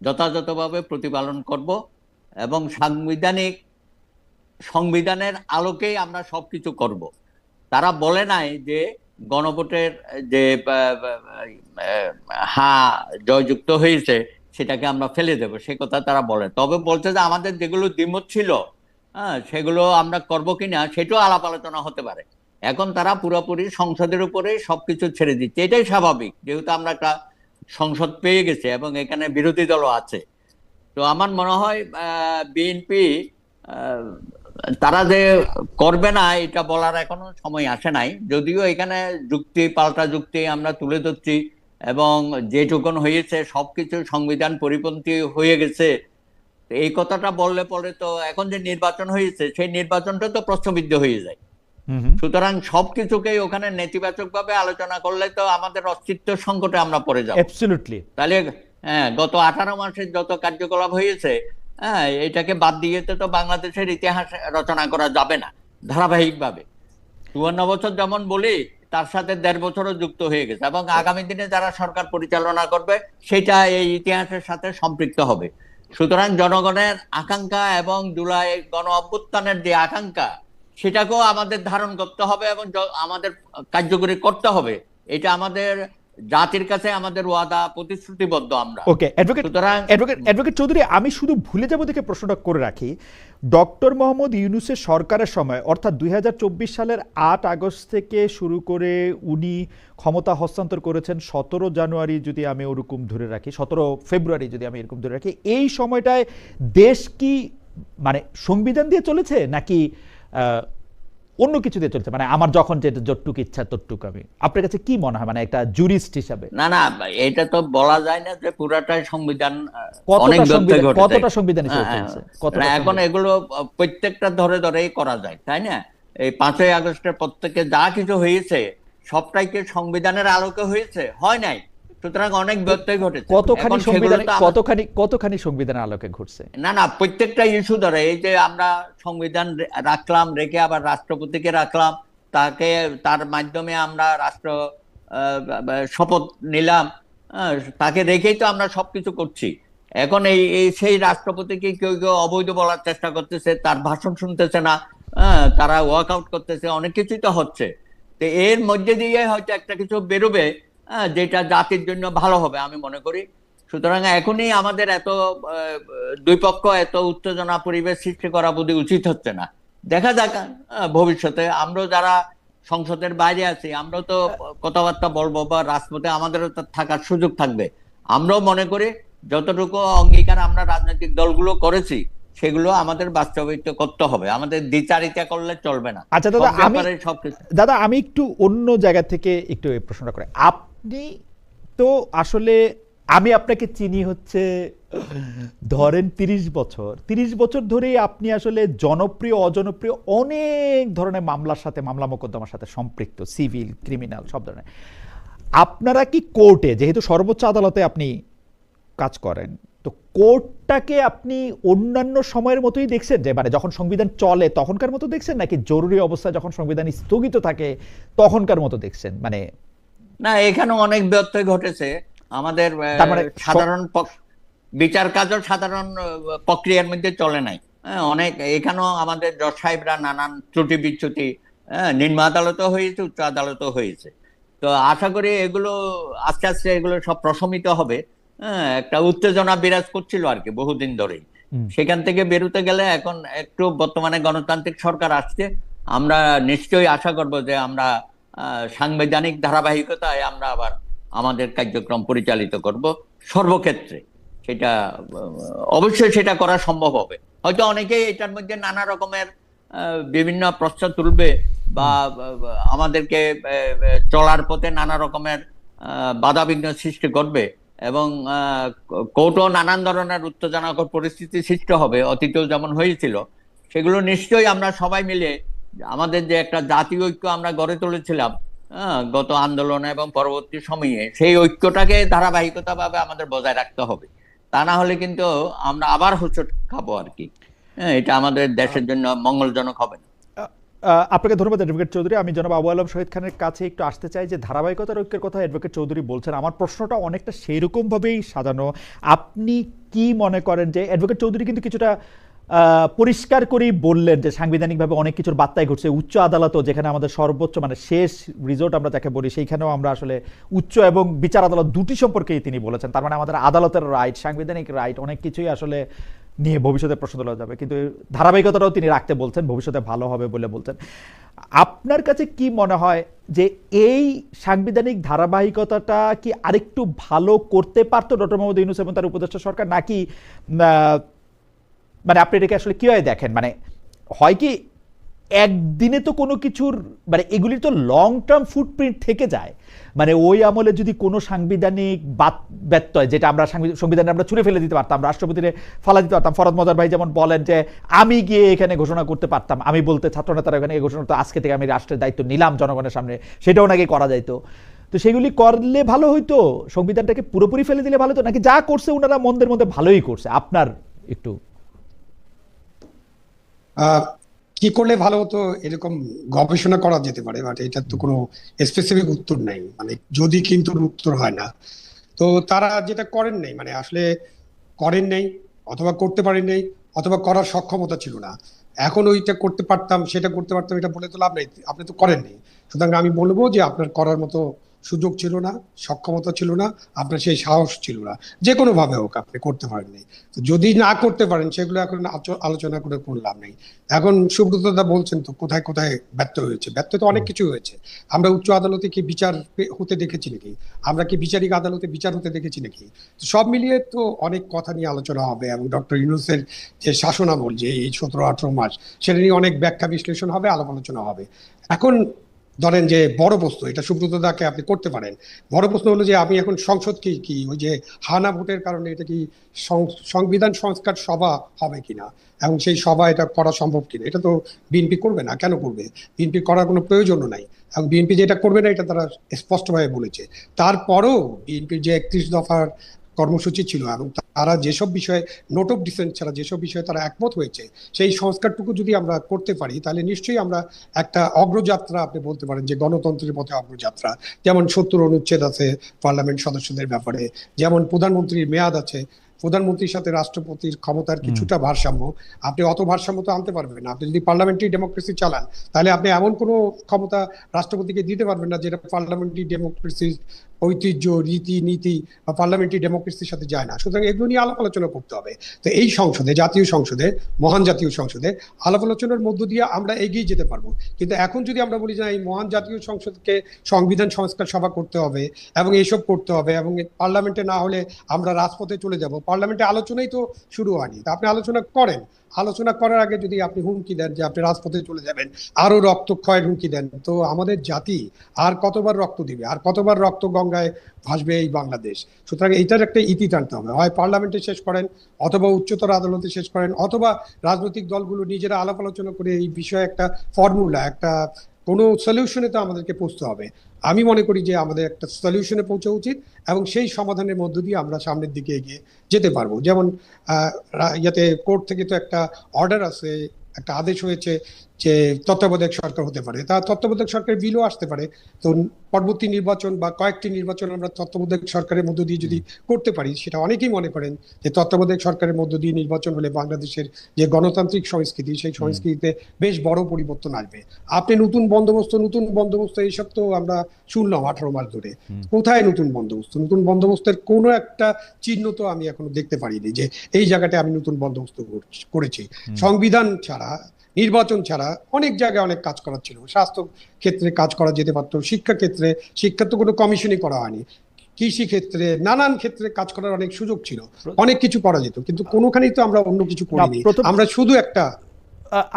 যথাযথভাবে প্রতিপালন করব এবং সংবিধানের আলোকেই আমরা সবকিছু করব। তারা বলে নাই যে গণভোটের যে জয়যুক্ত হয়েছে সেটাকে আমরা ফেলে দেব, সে কথা তারা বলে। তবে বলছে যে আমাদের যেগুলো দ্বিমত ছিল সেগুলো আমরা করব কিনা সেটাও আলাপ আলোচনা হতে পারে। এখন তারা পুরোপুরি সংসদের উপরে সবকিছু ছেড়ে দিচ্ছে, এটাই স্বাভাবিক, যেহেতু আমরা একটা সংসদ পেয়ে গেছে এবং এখানে বিরোধী দলও আছে। তো আমার মনে হয় বিএনপি তারা যে করবে না এটা বলার এখনো সময় আসে নাই। যদিও এখানে যুক্তি পাল্টা যুক্তি আমরা তুলে ধরছি এবং যেটুকুন হয়েছে সবকিছু সংবিধান পরিপন্থী হয়ে গেছে, এই কথাটা বললে পরে তো এখন যে নির্বাচন হয়েছে সেই নির্বাচনটা তো প্রশ্নবিদ্ধ হয়ে যায়। সুতরাং সবকিছুকেই ওখানে নেতিবাচক ভাবে আলোচনা করলে তো আমাদের অস্তিত্ব সংকটে আমরা পড়ে যাবো। তাহলে গত 18 মাসের যত কার্যকলাপ হয়েছে এটাকে বাদ দিয়ে তো বাংলাদেশের ইতিহাস রচনা করা যাবে না ধারাবাহিকভাবে। 54 বছর যেমন বলি তার সাথে 1.5 বছরও যুক্ত হয়ে গেছে এবং আগামী দিনে যারা সরকার পরিচালনা করবে সেটা এই ইতিহাসের সাথে সম্পৃক্ত হবে। সুতরাং জনগণের আকাঙ্ক্ষা এবং জুলাই গণ অভ্যুত্থানের যে আকাঙ্ক্ষা সেটাকেও আমাদের ধারণ করতে হবে এবং আমাদের কার্যকরী করতে হবে। এটা আমাদের জাতির কাছে আমাদের ওয়াদা, প্রতিশ্রুতিবদ্ধ আমরা। ওকে অ্যাডভোকেট চৌধুরী, আমি শুধু ভুলে যাব দেখে প্রশ্নটা করে রাখি। ডক্টর মোহাম্মদ ইউনূসের সরকারের সময় অর্থাৎ 2024 সালের 8 আগস্ট থেকে শুরু করে উনি ক্ষমতা হস্তান্তর করেছেন 17 জানুয়ারি, যদি আমি ওরকম ধরে রাখি 17 ফেব্রুয়ারি যদি আমি এরকম ধরে রাখি, এই সময়টায় দেশ কি মানে সংবিধান দিয়ে চলেছে নাকি অন্য কিছু দিয়ে চলছে? মানে আমার যখন যতটুকু ইচ্ছা ততটুকু, আমি আপনার কাছে কি মনে হয় মানে একটা জুরিস্ট হিসাবে? না এটা তো বলা যায় না যে পুরাটাই সংবিধান, কতটা সংবিধান হিসেবে চলছে এখন এগুলো প্রত্যেকটা ধরে ধরেই করা যায়, তাই না? এই 5ই আগস্টের পর থেকে যা কিছু হয়েছে সবটাই কি সংবিধানের আলোকে হয়েছে? হয় নাই। সুতরাং অনেক ব্যত্যয় ঘটেছে। কতখানি সংবিধানের আলোকে ঘটছে? না প্রত্যেকটা ইস্যু ধরে, এই যে আমরা সংবিধান রাখলাম, রেখে আবার রাষ্ট্রপতিকে রাখলাম, তার মাধ্যমে আমরা শপথ নিলাম, তাকে রেখেই তো আমরা সবকিছু করছি। এখন এই এই সেই রাষ্ট্রপতিকে কেউ কেউ অবৈধ বলার চেষ্টা করতেছে, তার ভাষণ শুনতেছে না, তারা ওয়ার্কআউট করতেছে, অনেক কিছুই তো হচ্ছে। তো এর মধ্যে দিয়ে হয়তো একটা কিছু বেরোবে, যেটা জাতির জন্য ভালো হবে আমি মনে করি। সুতরাং এখনই আমাদের এত দুই পক্ষ এত উত্তেজনা পরিবেশ সৃষ্টি করা বোধহয় উচিত হচ্ছে না। দেখা যাক ভবিষ্যতে আমরা যারা সংসদের বাইরে আছি, আমরাও তো কথাবার্তা বলবো বা রাজপথে আমাদেরও তো থাকার সুযোগ থাকবে। আমরাও মনে করি যতটুকু অঙ্গীকার আমরা রাজনৈতিক দলগুলো করেছি সেগুলো আমাদের বাস্তবায়িত করতে হবে, আমাদের দ্বিচারিতা করলে চলবে না। আচ্ছা দাদা, সব ব্যাপারে সবকিছু। দাদা আমি একটু অন্য জায়গা থেকে একটু এই প্রশ্নটা করে, আপনি তো আসলে, আমি আপনাকে চিনি হচ্ছে ধরেন 30 বছর ধরেই আপনি আসলে জনপ্রিয় অজনপ্রিয় অনেক ধরনের মামলার সাথে, মামলা মোকদ্দমার সাথে সম্পৃক্ত, সিভিল ক্রিমিনাল সব ধরনের। আপনারা কি কোর্টে, যেহেতু সর্বোচ্চ আদালতে আপনি কাজ করেন, তো কোর্টটাকে আপনি অন্যান্য সময়ের মতোই দেখছেন, যে মানে যখন সংবিধান চলে তখনকার মতো দেখছেন, নাকি জরুরি অবস্থায় যখন সংবিধান স্থগিত থাকে তখনকার মতো দেখছেন? মানে না, এখানে অনেক ব্যত্যয় ঘটেছে। আমাদের তার মানে সাধারণ বিচার কাজও সাধারণ প্রক্রিয়ার মধ্যে চলে নাই। অনেক এখানেও আমাদের জজ সাহেবরা নানান ত্রুটি বিচ্যুতি নিম্ন আদালতও হয়েছে, উচ্চ আদালতও হয়েছে। তো আশা করি এগুলো আস্তে আস্তে এগুলো সব প্রশমিত হবে। একটা উত্তেজনা বিরাজ করছিল আর কি বহুদিন ধরেই, সেখান থেকে বেরোতে গেলে এখন একটু বর্তমানে গণতান্ত্রিক সরকার আসছে, আমরা নিশ্চয়ই আশা করব যে আমরা সাংবিধানিক ধারাবাহিকতায় আমরা আবার আমাদের কার্যক্রম পরিচালিত করব সর্বক্ষেত্রে। সেটা অবশ্যই সেটা করা সম্ভব হবে। হয়তো অনেকেই এটার মধ্যে নানা রকমের বিভিন্ন প্রশ্ন তুলবে বা আমাদেরকে চলার পথে নানা রকমের বাধা বিঘ্ন সৃষ্টি করবে, এবং কোর্টও নানান ধরনের উত্তেজনাকর পরিস্থিতি সৃষ্টি হবে, অতীতেও যেমন হয়েছিল। সেগুলো নিশ্চয়ই আমরা সবাই মিলে আমাদের যে একটা জাতীয় ঐক্য আমরা গড়ে তুলেছিলাম গত আন্দোলনে এবং পরবর্তী সময়ে, সেই ঐক্যটাকে ধারাবাহিকতা ভাবে আমাদের বজায় রাখতে হবে। তা না হলে কিন্তু আমরা আবার হোঁচট খাবো আর কি। এটা আমাদের দেশের জন্য মঙ্গলজনক হবে না। আপনাকে ধন্যবাদ অ্যাডভোকেট চৌধুরী। আমি জনাব আবু আলম শহীদ খানের কাছে একটু আসতে চাই, যে ধারাবাহিকতার ঐক্যের কথা অ্যাডভোকেট চৌধুরী বলছেন, আমার প্রশ্নটা অনেকটা সেই রকম ভাবেই সাজানো। আপনি কি মনে করেন যে অ্যাডভোকেট চৌধুরী কিন্তু কিছুটা পরিষ্কার করেই বললেন যে সাংবিধানিকভাবে অনেক কিছুর বার্তাই ঘটছে, উচ্চ আদালতও, যেখানে আমাদের সর্বোচ্চ মানে শেষ রিজোর্ট আমরা যাকে বলি, সেইখানেও আমরা আসলে উচ্চ এবং বিচার আদালত দুটি সম্পর্কেই তিনি বলেছেন। তার মানে আমাদের আদালতের রাইট, সাংবিধানিক রাইট অনেক কিছুই আসলে নিয়ে ভবিষ্যতে প্রশ্ন তোলা যাবে, কিন্তু ধারাবাহিকতাটাও তিনি রাখতে বলছেন, ভবিষ্যতে ভালো হবে বলে বলছেন। আপনার কাছে কি মনে হয় যে এই সাংবিধানিক ধারাবাহিকতাটা কি আরেকটু ভালো করতে পারতো ডক্টর মোহাম্মদ ইউনূস এবং তার উপদেষ্টা সরকার, নাকি মানে আপনি এটাকে আসলে কিভাবে দেখেন? মানে হয় কি একদিনে তো কোনো কিছুর, মানে এগুলির তো লং টার্ম ফুটপ্রিন্ট থেকে যায়। মানে ওই আমলে যদি কোনো সাংবিধানিক ব্যত্যয়, যেটা আমরা সংবিধানে আমরা ছুঁড়ে ফেলে দিতে পারতাম, রাষ্ট্রপতিরে ফালা দিতে পারতাম, ফরদ মজার ভাই যেমন বলেন যে আমি গিয়ে এখানে ঘোষণা করতে পারতাম, আমি বলতে ছাত্রনেতারা এখানে ঘোষণা করতো আজকে থেকে আমি রাষ্ট্রের দায়িত্ব নিলাম জনগণের সামনে, সেটাও নাকি করা যাইতো। তো সেগুলি করলে ভালো হইতো, সংবিধানটাকে পুরোপুরি ফেলে দিলে ভালো হতো, নাকি যা করছে ওনারা মন্দের মধ্যে ভালোই করছে? আপনার একটু কি করলে ভালো হতো এরকম গবেষণা করা যেতে পারে, বাট এটার তো কোনো স্পেসিফিক উত্তর নাই, মানে যদি কিন্তু উত্তর হয় না। তো তারা যেটা করেন নাই, মানে আসলে করেন নাই, অথবা করতে পারেন নাই, অথবা করার সক্ষমতা ছিল না। এখন ওইটা করতে পারতাম, সেটা করতে পারতাম, এটা বলে তো লাভ নেই, আপনি তো করেন নাই। সুতরাং আমি বলবো যে আপনার করার মতো সুযোগ ছিল না, সক্ষমতা ছিল না, আপনার সেই সাহস ছিল না, যে কোনো ভাবে হোক আপনি করতে পারেননি। তো যদি না করতে পারেন সেগুলো এখন আলোচনা করে কোনো লাভ নেই। এখন সুব্রতদা বলছেন তো কোথায় কোথায় ব্যর্থ হয়েছে, ব্যর্থ তো অনেক কিছু হয়েছে। আমরা উচ্চ আদালতে কি বিচার হতে দেখেছি নাকি? আমরা কি বিচারিক আদালতে বিচার হতে দেখেছি নাকি? তো সব মিলিয়ে তো অনেক কথা নিয়ে আলোচনা হবে, এবং ডক্টর ইউনূসের যে শাসনামল, যে এই 17-18 মাস, সেটা নিয়ে অনেক ব্যাখ্যা বিশ্লেষণ হবে, আলাপ আলোচনা হবে। এখন ধরেন যে বড় প্রশ্ন, এটা সুব্রতদাকে আপনি করতে পারেন, বড় প্রশ্ন হলো যে আমি এখন সংসদ কি ওই যে হানা ভোটের কারণে এটা কি সংবিধান সংস্কার সভা হবে কিনা, এবং সেই সভা এটা করা সম্ভব কিনা? এটা তো বিএনপি করবে না, কেন করবে? বিএনপি করার কোনো প্রয়োজনও নাই, এবং বিএনপি যেটা করবে না এটা তারা স্পষ্টভাবে বলেছে। তারপরও বিএনপির যে 31 দফার কর্মসূচি ছিল এবং তারা যেসব বিষয়ে নোট অফ ডিসেন্ট ছাড়া যেসব বিষয়ে তারা একমত হয়েছে সেই সংস্কারটুকু যদি আমরা করতে পারি তাহলে নিশ্চয়ই আমরা একটা অগ্রযাত্রা, আপনি বলতে পারেন যে গণতন্ত্রের পথে অগ্রযাত্রা, যেমন ৭০ অনুচ্ছেদ আছে পার্লামেন্ট সদস্যদের ব্যাপারে, যেমন প্রধানমন্ত্রীর মেয়াদ আছে, প্রধানমন্ত্রীর সাথে রাষ্ট্রপতির ক্ষমতার কিছুটা ভারসাম্য। আপনি অত ভারসাম্য তো আনতে পারবেন না। আপনি যদি পার্লামেন্টারি ডেমোক্রেসি চালান তাহলে আপনি এমন কোনো ক্ষমতা রাষ্ট্রপতিকে দিতে পারবেন না যেটা পার্লামেন্টারি ডেমোক্রেসির ঐতিহ্য, রীতি নীতি বা পার্লামেন্টারি ডেমোক্রেসির সাথে যায় না। সুতরাং এগুলো নিয়ে আলাপ আলোচনা করতে হবে। তো এই সংসদে, জাতীয় সংসদে, মহান জাতীয় সংসদে আলাপ আলোচনার মধ্য দিয়ে আমরা এগিয়ে যেতে পারবো। কিন্তু এখন যদি আমরা বলি যে এই মহান জাতীয় সংসদকে সংবিধান সংস্কার সভা করতে হবে এবং এইসব করতে হবে এবং পার্লামেন্টে না হলে আমরা রাজপথে চলে যাব, পার্লামেন্টে আলোচনাই তো শুরু হয়নি। তা আপনি আলোচনা করেন, আলোচনা করার আগে যদি আপনি হুমকি দেন যে আপনি রাজপথে চলে যাবেন, আরো রক্তক্ষয়ের হুমকি দেন, তো আমাদের জাতি আর কতবার রক্ত দিবে, আর কতবার রক্ত গঙ্গায় ভাসবে এই বাংলাদেশ? সুতরাং এইটার একটা ইতি টানতে হবে। হয় পার্লামেন্টে শেষ করেন, অথবা উচ্চতর আদালতে শেষ করেন, অথবা রাজনৈতিক দলগুলো নিজেরা আলাপ আলোচনা করে এই বিষয়ে একটা ফর্মুলা, একটা কোনো সলিউশনে তো আমাদেরকে পৌঁছতে হবে। আমি মনে করি যে আমাদের একটা সলিউশনে পৌঁছা উচিত এবং সেই সমাধানের মধ্য দিয়ে আমরা সামনের দিকে এগিয়ে যেতে পারবো। যেমন ইয়াতে কোর্ট থেকে তো একটা অর্ডার আছে, একটা আদেশ হয়েছে যে তত্ত্বাবধায়ক সরকার হতে পারে, তা তত্ত্বাবধায়ক সরকারের বিলও আসতে পারে। তো পরবর্তী নির্বাচন বা কয়েকটি নির্বাচন আমরা তত্ত্বাবধায়ক সরকারের মধ্য দিয়ে যদি করতে পারি, সেটা অনেকেই মনে করেন যে তত্ত্বাবধায়ক সরকারের মধ্য দিয়ে নির্বাচন হলে বাংলাদেশের যে গণতান্ত্রিক সংস্কৃতি, সেই সংস্কৃতিতে বেশ বড় পরিবর্তন আসবে। আপনি নতুন বন্দোবস্ত এইসব তো আমরা শুনলাম 18 মাস ধরে। কোথায় নতুন বন্দোবস্ত? নতুন বন্দোবস্তের কোনো একটা চিহ্ন তো আমি এখনো দেখতে পারিনি যে এই জায়গাটা আমি নতুন বন্দোবস্ত করেছি। সংবিধান ছাড়া, নির্বাচন ছাড়া অনেক জায়গায় অনেক কাজ করার ছিল। স্বাস্থ্য ক্ষেত্রে কাজ করা যেতে পারতো, শিক্ষা ক্ষেত্রে, শিক্ষা তো কোনো কমিশনই করা হয়নি, কৃষি ক্ষেত্রে, নানান ক্ষেত্রে কাজ করার অনেক সুযোগ ছিল, অনেক কিছু করা যেত, কিন্তু কোনোখানেই তো আমরা অন্য কিছু করিনি। আমরা শুধু একটা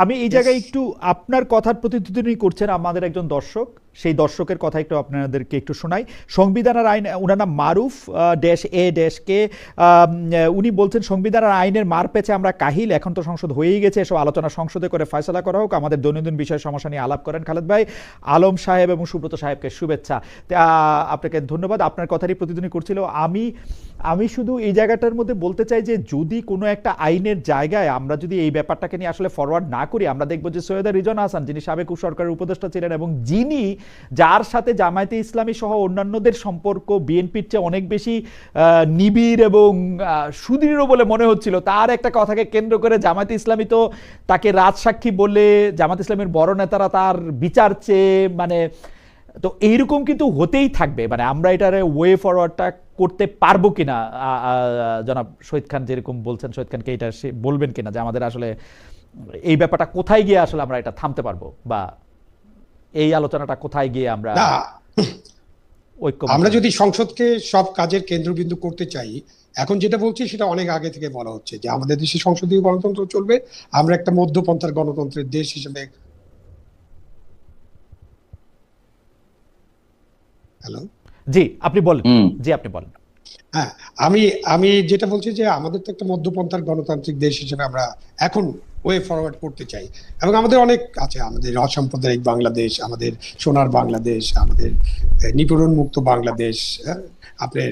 আমি এই জায়গায় একটু আপনার কথার প্রতিধ্বনি করছেন আমাদের একজন দর্শক, সেই দর্শকের কথা একটু আপনাদেরকে একটু শোনাই। সংবিধান আর আইন, ওনার নাম মারুফ -A-কে, উনি বলছেন সংবিধান আর আইনের মার পেছে আমরা কাহিল, এখন তো সংসদ হয়েই গেছে, এসব আলোচনা সংসদে করে ফয়সালা করা হোক, আমাদের দৈনন্দিন বিষয় সমস্যা নিয়ে আলাপ করেন খালেদ ভাই। আলম সাহেব এবং সুব্রত সাহেবকে শুভেচ্ছা। আপনাকে ধন্যবাদ, আপনার কথারই প্রতিধ্বনি করছিল। আমি শুধু এই জায়গাটার মধ্যে বলতে চাই যে যদি কোনো একটা আইনের জায়গায় আমরা যদি এই ব্যাপারটাকে নিয়ে আসলে ফরওয়ার্ড না করি, আমরা দেখবো যে সৈয়দা রিজওয়ানা হাসান, যিনি সাবেক সরকারের উপদেষ্টা ছিলেন এবং যার সাথে জামায়াতে ইসলামী সহ অন্যান্যদের সম্পর্ক বিএনপির চেয়ে অনেক বেশি নিবিড় এবং সুদৃঢ় বলে মনে হচ্ছিল, তার একটা কথাকে কেন্দ্র করে জামায়াতে ইসলামী তো তাকে রাজসাক্ষী বলে, জামায়াতে ইসলামের বড় নেতারা তার বিচার চেয়ে, মানে তো এইরকম কিন্তু হতেই থাকবে। মানে আমরা এটার ওয়ে ফরওয়ার্ডটা করতে পারবো কিনা, জনাব শহীদ খান যেরকম বলছেন, শহীদ খানকে এটা বলবেন কিনা যে আমাদের আসলে এই ব্যাপারটা কোথায় গিয়ে আসলে আমরা এটা থামতে পারবো, বা এই আলোচনাটা কোথায় গিয়ে আমরা আমরা যদি সংসদকে সব কাজের কেন্দ্রবিন্দু করতে চাই, এখন যেটা বলছি সেটা অনেক আগে থেকে বলা হচ্ছে যে আমাদের দেশে সংসদীয় গণতন্ত্র চলবে, আমরা একটা মধ্যপন্থার গণতন্ত্রের দেশ হিসেবে। হ্যালো, জি আপনি বলেন। হ্যাঁ, আমি যেটা বলছি যে আমাদের তো একটা মধ্যপন্থার গণতান্ত্রিক দেশ হিসেবে আমরা এখন ওয়ে ফরওয়ার্ড করতে চাই এবং আমাদের অনেক আছে, আমাদের অসাম্প্রদায়িক বাংলাদেশ, আমাদের সোনার বাংলাদেশ, আমাদের নিপীড়ন মুক্ত বাংলাদেশ, আপনার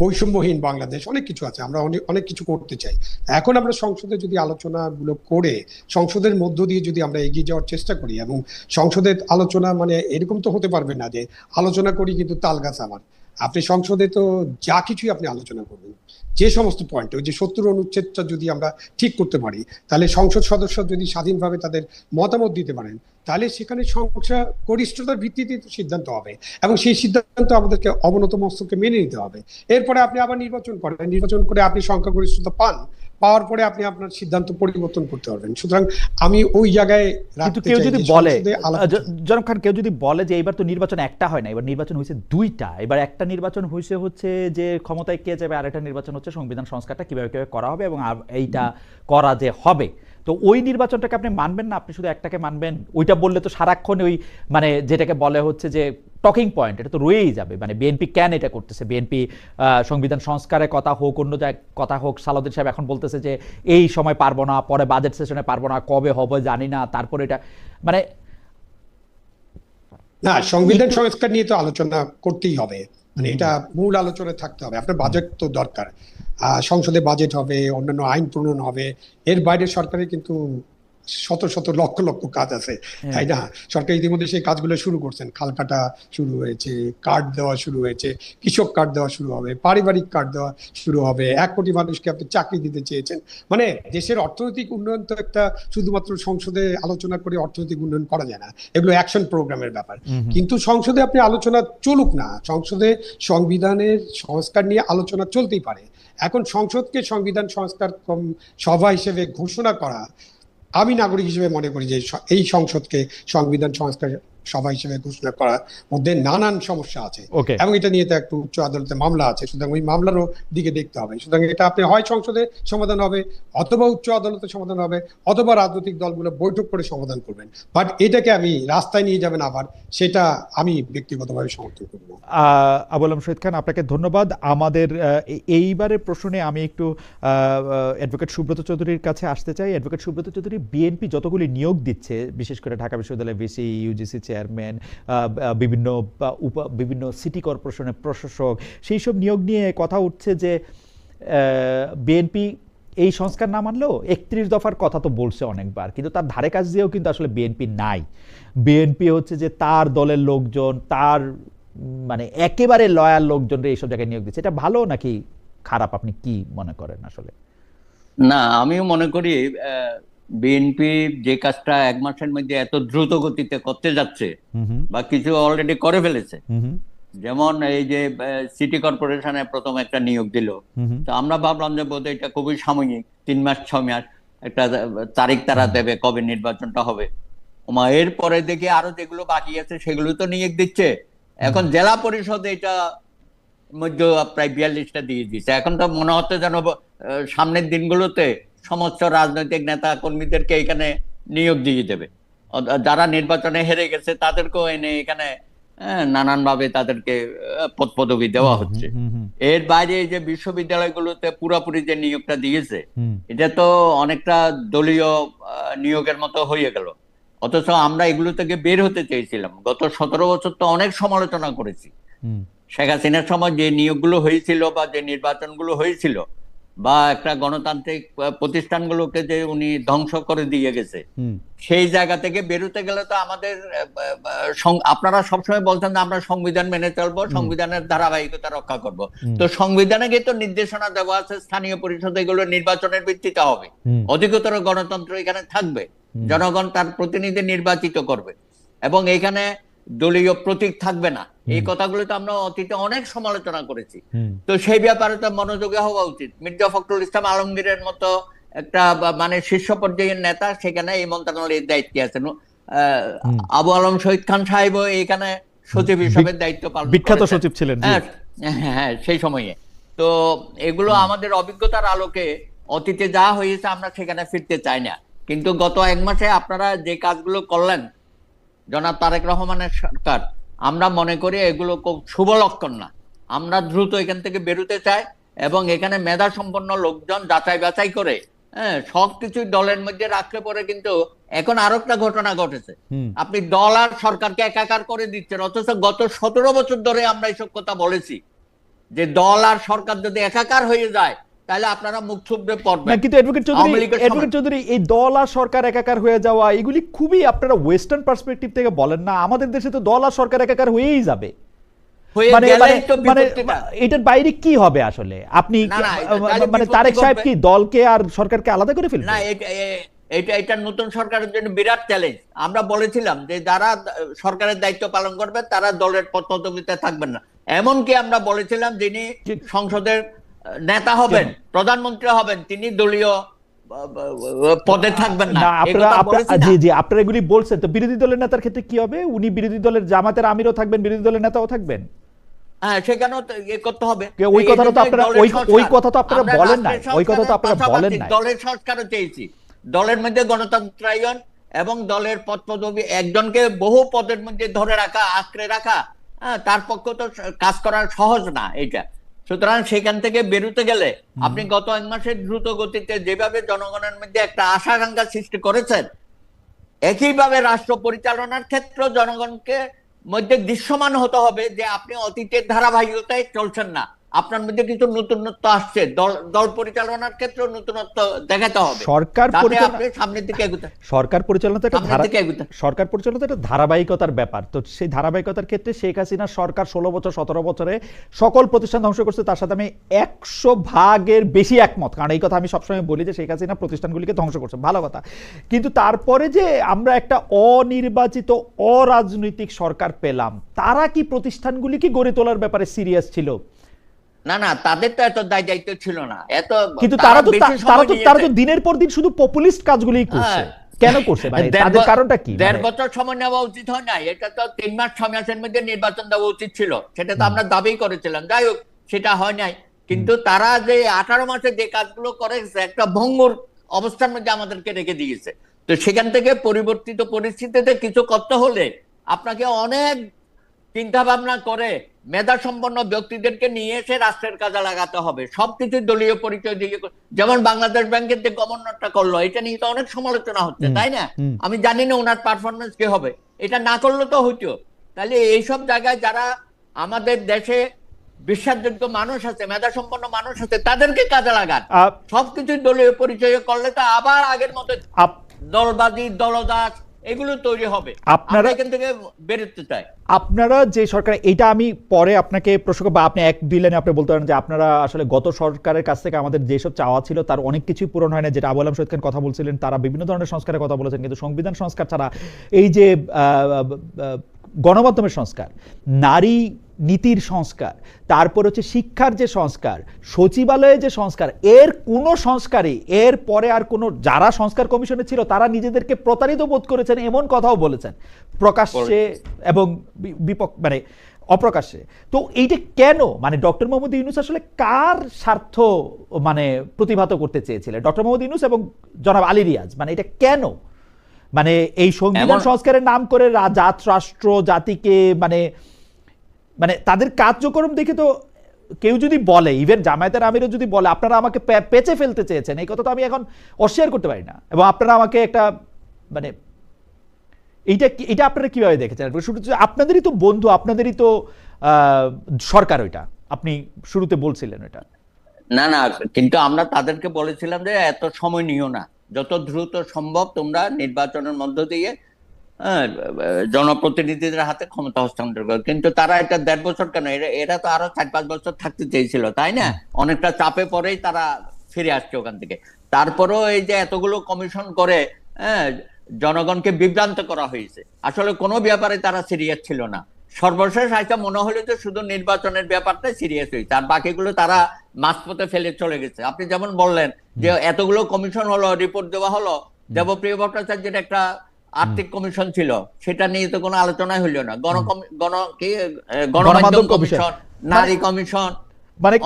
বৈষম্যহীন বাংলাদেশ, অনেক কিছু আছে, আমরা অনেক কিছু করতে চাই। এখন আমরা সংসদে যদি আলোচনাগুলো করে সংসদের মধ্য দিয়ে যদি আমরা এগিয়ে যাওয়ার চেষ্টা করি, এবং সংসদের আলোচনা মানে এরকম তো হতে পারবে না যে আলোচনা করি কিন্তু তাল গাছ আমার। আপনি সংসদে তো যা কিছুই আপনি আলোচনা করবেন, যে সমস্ত পয়েন্ট, ওই যে ৭০ অনুচ্ছেদটা যদি আমরা ঠিক করতে পারি, তাহলে সংসদ সদস্য যদি স্বাধীনভাবে তাদের মতামত দিতে পারেন, তাহলে সেখানে সংখ্যাগরিষ্ঠতার ভিত্তিতে সিদ্ধান্ত হবে এবং সেই সিদ্ধান্ত আমাদেরকে অবনত মস্তকে মেনে নিতে হবে। এরপরে আপনি আবার নির্বাচন করেন, নির্বাচন করে আপনি সংখ্যাগরিষ্ঠতা পাওয়ার পরে আপনি আপনার সিদ্ধান্ত পরিবর্তন করতে পারবেন। সুতরাং আমি ওই জায়গায় কিন্তু কেউ যদি বলে, জনাব খান, কেউ যদি বলে যে এবার তো নির্বাচন একটা হয় না, এবার নির্বাচন হয়েছে দুইটা, এবার একটা নির্বাচন হচ্ছে যে ক্ষমতায় কে যাবে, আর একটা নির্বাচন হচ্ছে সংবিধান সংস্কারটা কিভাবে করা হবে এবং এইটা করা যে হবে, তো ওই নির্বাচনটাকে আপনি মানবেন না, আপনি শুধু একটাকে মানবেন? ওইটা বললে তো সারাক্ষণ ওই মানে যেটাকে বলে হচ্ছে যে টকিং পয়েন্ট, এটা তো রয়েই যাবে। মানে বিএনপি কেন এটা করতেছে? বিএনপি সংবিধান সংস্কারের কথা হোক, অন্য কথা হোক, সালাউদ্দিন সাহেব এখন বলতেছে যে এই সময় পারবো না, পরে বাজেট সেশনে পারবো না, কবে হবে জানি না, তারপরে এটা মানে না, সংবিধান সংস্কার নিয়ে তো আলোচনা করতেই হবে। মানে এটা মূল আলোচনায় থাকতে হবে। আপনার বাজেট তো দরকার, সংসদে বাজেট হবে, অন্যান্য আইন প্রণয়ন হবে, এর বাইরে সরকারের কিন্তু শত শত লক্ষ লক্ষ কাজ আছে, তাই না? সরকার ইতিমধ্যে সেই কাজগুলো শুরু করছেন, খাল কাটা শুরু হয়েছে, কার্ড দেওয়া শুরু হয়েছে, কৃষক কার্ড দেওয়া শুরু হবে, পারিবারিক কার্ড দেওয়া শুরু হবে, 1 কোটি মানুষকে আপনি চাকরি দিতে চেয়েছেন। মানে দেশের অর্থনৈতিক উন্নয়ন তো একটা শুধুমাত্র সংসদে আলোচনা করে অর্থনৈতিক উন্নয়ন করা যায় না, এগুলো অ্যাকশন প্রোগ্রামের ব্যাপার। কিন্তু সংসদে আপনি আলোচনা চলুক না, সংসদে সংবিধানের সংস্কার নিয়ে আলোচনা চলতেই পারে। এখন সংসদকে সংবিধান সংস্কার সভা হিসেবে ঘোষণা করা, আমি নাগরিক হিসেবে মনে করি যে এই সংসদকে সংবিধান সংস্কার সভা হিসেবে ঘোষণা করার মধ্যে নানান সমস্যা আছে, এবং এটা নিয়ে তো একটু উচ্চ আদালতে মামলা আছে, সুতরাং ওই মামলারও দিকে দেখতে হবে। সুতরাং এটা আপনি হয় সংসদে সমাধান হবে, অথবা উচ্চ আদালতে সমাধান হবে, অথবা রাজনৈতিক দলগুলো বৈঠক করে সমাধান করবেন। বাট এটাকে আমি রাস্তায় নিয়ে যাবেন আবার, সেটা আমি ব্যক্তিগতভাবে সমর্থন করব। আবুল আলম শহীদ খান, আপনাকে ধন্যবাদ। আমাদের এইবারের প্রশ্নে আমি একটু অ্যাডভোকেট সুব্রত চৌধুরীর কাছে আসতে চাই। অ্যাডভোকেট সুব্রত চৌধুরী, বিএনপি যতগুলি নিয়োগ দিচ্ছে, বিশেষ করে ঢাকা বিশ্ববিদ্যালয়ের ভিসি, ইউজিসি চেয়ারম্যান, বিভিন্ন সিটি কর্পোরেশনের প্রশাসক, সেই সব নিয়োগ নিয়ে কথা উঠছে যে বিএনপি এই সংস্কার না মানলেও 31 দফার কথা তো বলছে অনেকবার, কিন্তু তার ধারে কাছ দিয়েও কিন্তু আসলে বিএনপি নাই। বিএনপি হচ্ছে যে তার দলের লোকজন, তার মানে একেবারে লয়াল লোকজনরা এইসব জায়গায় নিয়োগ দিচ্ছে। এটা ভালো নাকি খারাপ, আপনি কি মনে করেন আসলে? না, আমিও মনে করি বিএনপি যে কাজটা 1 মাসের মধ্যে এত দ্রুত গতিতে করতে যাচ্ছে, বা কিছু অলরেডি করে ফেলেছে, যেমন এই যে সিটি কর্পোরেশনে প্রথম একটা নিয়োগ দিল, তো আমরা ভাবলাম যে বোধহয় এটা খুবই সাময়িক, 3 মাস 6 মাস একটা তারিখ তারা দেবে কবে নির্বাচনটা হবে। এরপরে দেখি আরো যেগুলো বাকি আছে সেগুলো তো নিয়োগ দিচ্ছে। এখন জেলা পরিষদে এটা মধ্যে প্রায় 42টা দিয়ে দিচ্ছে। এখন তো মনে হচ্ছে যেন সামনের দিনগুলোতে সমস্ত রাজনৈতিক নেতা কর্মীদেরকে এখানে নিয়োগ দিয়ে দেবে, যারা নির্বাচনে হেরে গেছে তাদেরকেও এনে এখানে নানানভাবে তাদেরকে পদ পদবি দেওয়া হচ্ছে। এর বাইরে যে বিশ্ববিদ্যালয়গুলোতে পুরোপুরি যে নিয়োগটা দিয়েছে, এটা তো অনেকটা দলীয় নিয়োগের মতো হয়ে গেল। অথচ আমরা এগুলো থেকে বের হতে চেয়েছিলাম। গত 17 বছর তো অনেক সমালোচনা করেছি। শেখ হাসিনার সময় যে নিয়োগগুলো হয়েছিল বা যে নির্বাচনগুলো হয়েছিল, বা একটা গণতান্ত্রিক প্রতিষ্ঠানগুলোকে যে উনি ধ্বংস করে দিয়ে গেছে, সেই জায়গা থেকে বেরোতে গেলে তো আমাদের, আপনারা সবসময় বলছেন যে আমরা সংবিধান মেনে চলবো, সংবিধানের ধারাবাহিকতা রক্ষা করব। তো সংবিধানে তো নির্দেশনা দেওয়া আছে স্থানীয় পরিষদ এগুলো নির্বাচনের ভিত্তিতে হবে, অধিকতর গণতন্ত্র এখানে থাকবে, জনগণ তার প্রতিনিধি নির্বাচিত করবে, এবং এখানে দলীয় প্রতীক থাকবে না। এই কথাগুলো তো আমরা অতীতে অনেক সমালোচনা করেছি। তো সেই ব্যাপারে তো মনোযোগী হওয়া উচিত। মির্জা ফখরুল ইসলাম আলমগীরের মতো একটা মানে শীর্ষ পর্যায়ের নেতা সেখানে এই মন্ত্রণালয়ের দায়িত্বে আছেন। আবু আলম শহীদ খান সাহেব এখানে সচিব হিসাবে দায়িত্ব পালন করেছেন, বিখ্যাত সচিব ছিলেন। হ্যাঁ, সেই সময়ে। তো এগুলো আমাদের অভিজ্ঞতার আলোকে অতীতে যা হয়েছে আমরা সেখানে ফিরতে চাই না। কিন্তু গত 1 মাসে আপনারা যে কাজগুলো করলেন জনাব তারেক রহমানের সরকার, আমরা মনে করি এগুলো খুব শুভ লক্ষণ না। আমরা দ্রুত এখান থেকে বেরোতে চাই, এবং এখানে মেধা সম্পন্ন লোকজন যাচাই বাছাই করে সবকিছু দলের মধ্যে রাখলে পরে কিন্তু এখন আরো একটা ঘটনা ঘটেছে, আপনি দল আর সরকারকে একাকার করে দিচ্ছেন। অথচ গত 17 বছর ধরে আমরা এইসব কথা বলেছি যে দল আর সরকার যদি একাকার হয়ে যায় তাহলে আপনারা মুখ থুবড়ে পড়বেন। কিন্তু অ্যাডভোকেট চৌধুরী, এই দল আর সরকার একাকার হয়ে যাওয়া এগুলি খুবই আপনারা ওয়েস্টার্ন পার্সপেক্টিভ থেকে বলেন না? আমাদের দেশে তো দল আর সরকার একাকার হয়েই যাবে, এটার বাইরে কি হবে আসলে? আপনি মানে তারেক সাহেব কি দলকে আর সরকারকে আলাদা করে ফেলবেন? না, এটা নতুন সরকারের জন্য বিরাট চ্যালেঞ্জ। আমরা বলেছিলাম যে যারা সরকারের দায়িত্ব পালন করবে তারা দলের পদবিতে থাকবেন না। এমনকি আমরা বলেছিলাম যিনি সংসদের নেতা হবেন, প্রধানমন্ত্রী হবেন, তিনি দলীয় পদে থাকবেন না। আপনারা এগুলি বলছেন, তো বিরোধী দলের নেতার ক্ষেত্রে কি হবে? উনি বিরোধী দলের জামাতের আমিরও থাকবেন, বিরোধী দলের নেতাও থাকবেন। হ্যাঁ, সেখানেও করতে হবে। ওই কথা তো আপনারা বলেন না, ওই কথা তো আপনারা বলেন না। দলের সংস্কারও চেয়েছি, দলের মধ্যে গণতন্ত্রায়ন এবং দলের পদ পদবি, একজনকে বহু পদের মধ্যে ধরে রাখা, আঁকড়ে রাখা, তার পক্ষে তো কাজ করা সহজ না এটা। সুতরাং সেখান থেকে বেরোতে গেলে আপনি গত 1 মাসের দ্রুত গতিতে যেভাবে জনগণের মধ্যে একটা আশা-আকাঙ্ক্ষা সৃষ্টি করেছেন, একইভাবে রাষ্ট্র পরিচালনার ক্ষেত্রে জনগণকে মধ্যে দৃশ্যমান হতে হবে যে আপনি অতীতের ধারাবাহিকতায় চলছেন না, আপনার মধ্যে কিছু নতুনত্ব আসছে, দল পরিচালনার ক্ষেত্রে নতুনত্ব দেখাতে হবে, সরকার তাতে পরিচালনা আপনি সামনের দিকে এগোতে সরকার পরিচালনা তো একটা সামনের দিকে এগোতে সরকার পরিচালনা তো একটা ধারাবাহিকতার ব্যাপার। তো সেই ধারাবাহিকতার ক্ষেত্রে শেখ হাসিনা সরকার 16 বছর 17 বছরে সকল প্রতিষ্ঠান ধ্বংস করছে, তার সাথে আমি 100% বেশি একমত। কারণ এই কথা আমি সবসময় বলি যে শেখ হাসিনা প্রতিষ্ঠানগুলিকে ধ্বংস করছে, ভালো কথা। কিন্তু তারপরে যে আমরা একটা অনির্বাচিত অরাজনৈতিক সরকার পেলাম, তারা কি প্রতিষ্ঠানগুলিকে গড়ে তোলার ব্যাপারে সিরিয়াস ছিল? না না, তাদের তো এত দায় দায়িত্ব ছিল না এত, কিন্তু তারা তারা বেশি সময় তো নিয়েছে। দিনের পর দিন শুধু পপুলিস্ট কাজগুলোই করছে। হ্যাঁ। কেন করছে? মানে তাদের কারণটা কি? 1.5 বছর সময় নেওয়া উচিত হয় না? এটা তো 3 মাস 6 মাসের মধ্যে নির্বাচন দেওয়া উচিত ছিল, সেটা তো আমরা দাবি করেছিলাম। যাই হোক, সেটা হয় নাই। কিন্তু তারা যে 18 মাসে যে কাজগুলো করেছে, একটা ভঙ্গুর অবস্থার মধ্যে আমাদেরকে রেখে দিয়েছে। তো সেখান থেকে পরিবর্তিত পরিস্থিতিতে কিছু করতে হলে আপনাকে অনেক চিন্তা ভাবনা করে মেধা সম্পন্ন ব্যক্তিদেরকে নিয়ে এসে রাষ্ট্রের কাজে লাগাতে হবে। সবকিছু দলীয় পরিচয় দিয়ে, যেমন বাংলাদেশ ব্যাংকের যে গভর্নরটা করলো, এটা নিয়ে তো অনেক সমালোচনা হচ্ছে, তাই না? আমি জানি না ওনার পারফরমেন্স কি হবে, এটা না করলে তো হইতো। তাহলে এইসব জায়গায় যারা আমাদের দেশে বিশ্বাসযোগ্য মানুষ আছে, মেধা সম্পন্ন মানুষ আছে, তাদেরকে কাজে লাগান। সবকিছু দলীয় পরিচয় করলে তো আবার আগের মতো দলবাজি দলদাস এগুলো তৈরি হবে। আপনারা এখান থেকে বেরোতে চাই। আপনারা যে সরকার, এটা আমি পরে আপনাকে প্রশ্ন বা আপনি 1-2 লাইনে আপনি বলতে পারেন যে আপনারা আসলে গত সরকারের কাছ থেকে আমাদের যেসব চাওয়া ছিল তার অনেক কিছুই পূরণ হয় না, যেটা আবু আলম শহীদ খান কথা বলছিলেন। তারা বিভিন্ন ধরনের সংস্কারের কথা বলেছেন, কিন্তু সংবিধান সংস্কার ছাড়া এই যে গণমাধ্যমের সংস্কার, নারী নীতির সংস্কার, তারপর হচ্ছে শিক্ষার যে সংস্কার, সচিবালয়ের যে সংস্কার, এর কোনো সংস্কারই এর পরে আর কোনো, যারা সংস্কার কমিশনে ছিল তারা নিজেদেরকে প্রতারিত বোধ করেছেন এমন কথাও বলেছেন প্রকাশ্যে এবং মানে অপ্রকাশ্যে। তো এইটা কেন? মানে ডক্টর মোহাম্মদ ইউনূস আসলে কার স্বার্থ মানে প্রতিভাত করতে চেয়েছিলেন? ডক্টর মোহাম্মদ ইউনূস এবং জনাব আলী রিয়াজ, মানে এটা কেন? মানে এই সংবিধান সংস্কারের নাম করে জাত রাষ্ট্র জাতিকে মানে মানে তাদের কার্যক্রম দেখে তো কেউ যদি বলে, ইভেন জামায়াতের আমিরও যদি বলে আপনারা আমাকে পেঁচে ফেলতে চেয়েছেন, এই কথা তো আমি এখন অস্বীকার করতে পারি না। এবং আপনারা আমাকে একটা মানে এইটা আপনারা কিভাবে দেখেছেন? আপনাদেরই তো বন্ধু, আপনাদেরই তো সরকার, ওইটা আপনি শুরুতে বলছিলেন ওইটা। না না, কিন্তু আমরা তাদেরকে বলেছিলাম যে এত সময় নিও না, যত দ্রুত সম্ভব তোমরা নির্বাচনের মধ্য দিয়ে জনপ্রতিনিধিদের হাতে ক্ষমতা হস্তান্তর করো। কিন্তু তারা এটা 1.5 বছর কেন, এরা তো আরো 4-5 বছর থাকতে চেয়েছিল, তাই না? অনেকটা চাপে পরেই তারা ফিরে আসছে ওখান থেকে। তারপরেও এই যে এতগুলো কমিশন করে জনগণকে বিভ্রান্ত করা হয়েছে, আসলে কোনো ব্যাপারে তারা সিরিয়াস ছিল না। সর্বশেষ আইসা মনে হলো যে শুধু নির্বাচনের ব্যাপারটা সিরিয়াস হয়েছে, আর বাকিগুলো তারা মাঝপথে ফেলে চলে গেছে। আপনি যেমন বললেন যে এতগুলো কমিশন হলো, রিপোর্ট দেওয়া হলো, দেবপ্রিয় ভট্টাচার্যের একটা আর্থিক কমিশন ছিল, সেটা নিয়ে তো কোনো আলোচনাই হইল না। গণমাধ্যম কমিশন, নারী কমিশন, মানে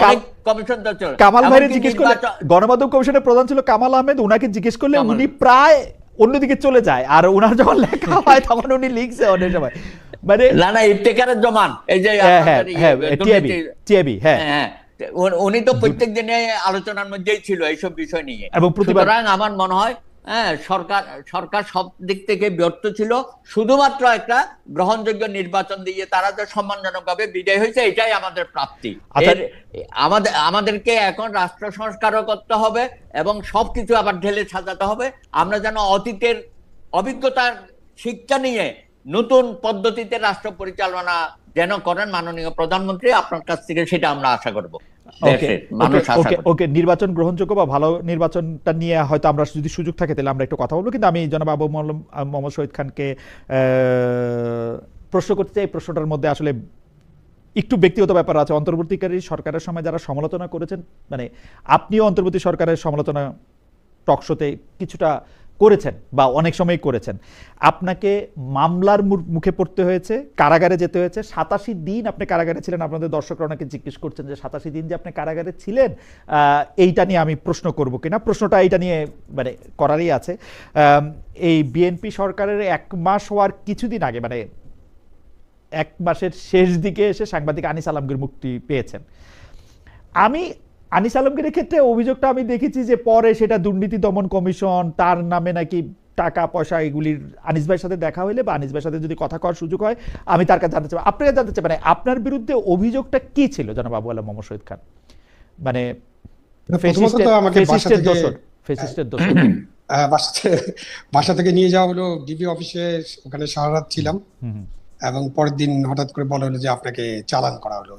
কমিশন তো ছিল। কামাল ভাইয়ের জিজ্ঞেস করলে, গণমাধ্যম কমিশনের প্রধান ছিল কামাল আহমেদ, উনাকে জিজ্ঞেস করলে উনি প্রায় অন্যদিকে চলে যায়, আর ওনার যখন লেখা হয় তখন উনি লিখছে অনেক সময় মানে না না, ইফতেখারের জমান, এই যে টিআইবি, হ্যাঁ, উনি তো প্রত্যেক দিনে আলোচনার মধ্যেই ছিল এইসব বিষয় নিয়ে। এবং সুতরাং আমার মনে হয় সরকার সব দিক থেকে ব্যর্থ ছিল, শুধুমাত্র একটা গ্রহণযোগ্য নির্বাচন দিয়ে তারা যে সম্মানজনকভাবে বিদায় হয়েছে, এটাই আমাদের প্রাপ্তি। আমাদেরকে এখন রাষ্ট্র সংস্কারও করতে হবে এবং সবকিছু আবার ঢেলে সাজাতে হবে। আমরা যেন অতীতের অভিজ্ঞতার শিক্ষা নিয়ে নতুন পদ্ধতিতে রাষ্ট্র পরিচালনা যেন করেন মাননীয় প্রধানমন্ত্রী, আপনার কাছ থেকে সেটা আমরা আশা করব। ওকে, নির্বাচন গ্রহণযোগ্য বা ভালো নির্বাচনটা নিয়ে হয়তো আমরা যদি সুযোগ থাকে তাহলে আমরা একটু কথা বলবো। কিন্তু আমি জনাব আবু মোহাম্মদ শহীদ খানকে প্রশ্ন করতে চাই, প্রশ্নটার মধ্যে আসলে একটু ব্যক্তিগত ব্যাপার আছে। অন্তর্বর্তীকারী সরকারের সময় যারা সমালোচনা করেছেন, মানে আপনিও অন্তর্বর্তী সরকারের সমালোচনা টকশোতে কিছুটা করেছেন বা অনেক সময় করেছেন, আপনাকে মামলার মুখে পড়তে হয়েছে, কারাগারে যেতে হয়েছে। 87 দিন আপনি কারাগারে ছিলেন। আপনাদের দর্শকরা অনেকে জিজ্ঞেস করছেন যে 87 দিন যে আপনি কারাগারে ছিলেন, এইটা নিয়ে আমি প্রশ্ন করব কিনা। প্রশ্নটা এইটা নিয়ে মানে করারই আছে। এই বিএনপি সরকারের 1 মাস হওয়ার কিছুদিন আগে, মানে 1 মাসের শেষ দিকে এসে সাংবাদিক আনিস আলমগীর মুক্তি পেয়েছেন। আমি আনিস আলমগীরের ক্ষেত্রে অভিযোগটা আমি দেখেছি যে পরে সেটা দুর্নীতি দমন কমিশন, তার নামে নাকি টাকা পয়সা এগুলির আনিস ভাইয়ের সাথে দেখা হইলে বা আনিস ভাইয়ের সাথে যদি কথা কওয়ার সুযোগ হয় আমি তার কাছে জানতে চাই, আপনারা জানতে চাই মানে আপনার বিরুদ্ধে অভিযোগটা কি ছিল জনাব আবু আলা মোহাম্মদ শহীদ খান? মানে প্রথমত তো আমাকে বাসা থেকে ফেসিস্টের দোষর বাসা থেকে নিয়ে যাওয়া হলো ডিবি অফিসে, ওখানে সারা রাত ছিলাম এবং পরের দিন হঠাৎ করে বলা হলো যে আপনাকে চালান করা হলো।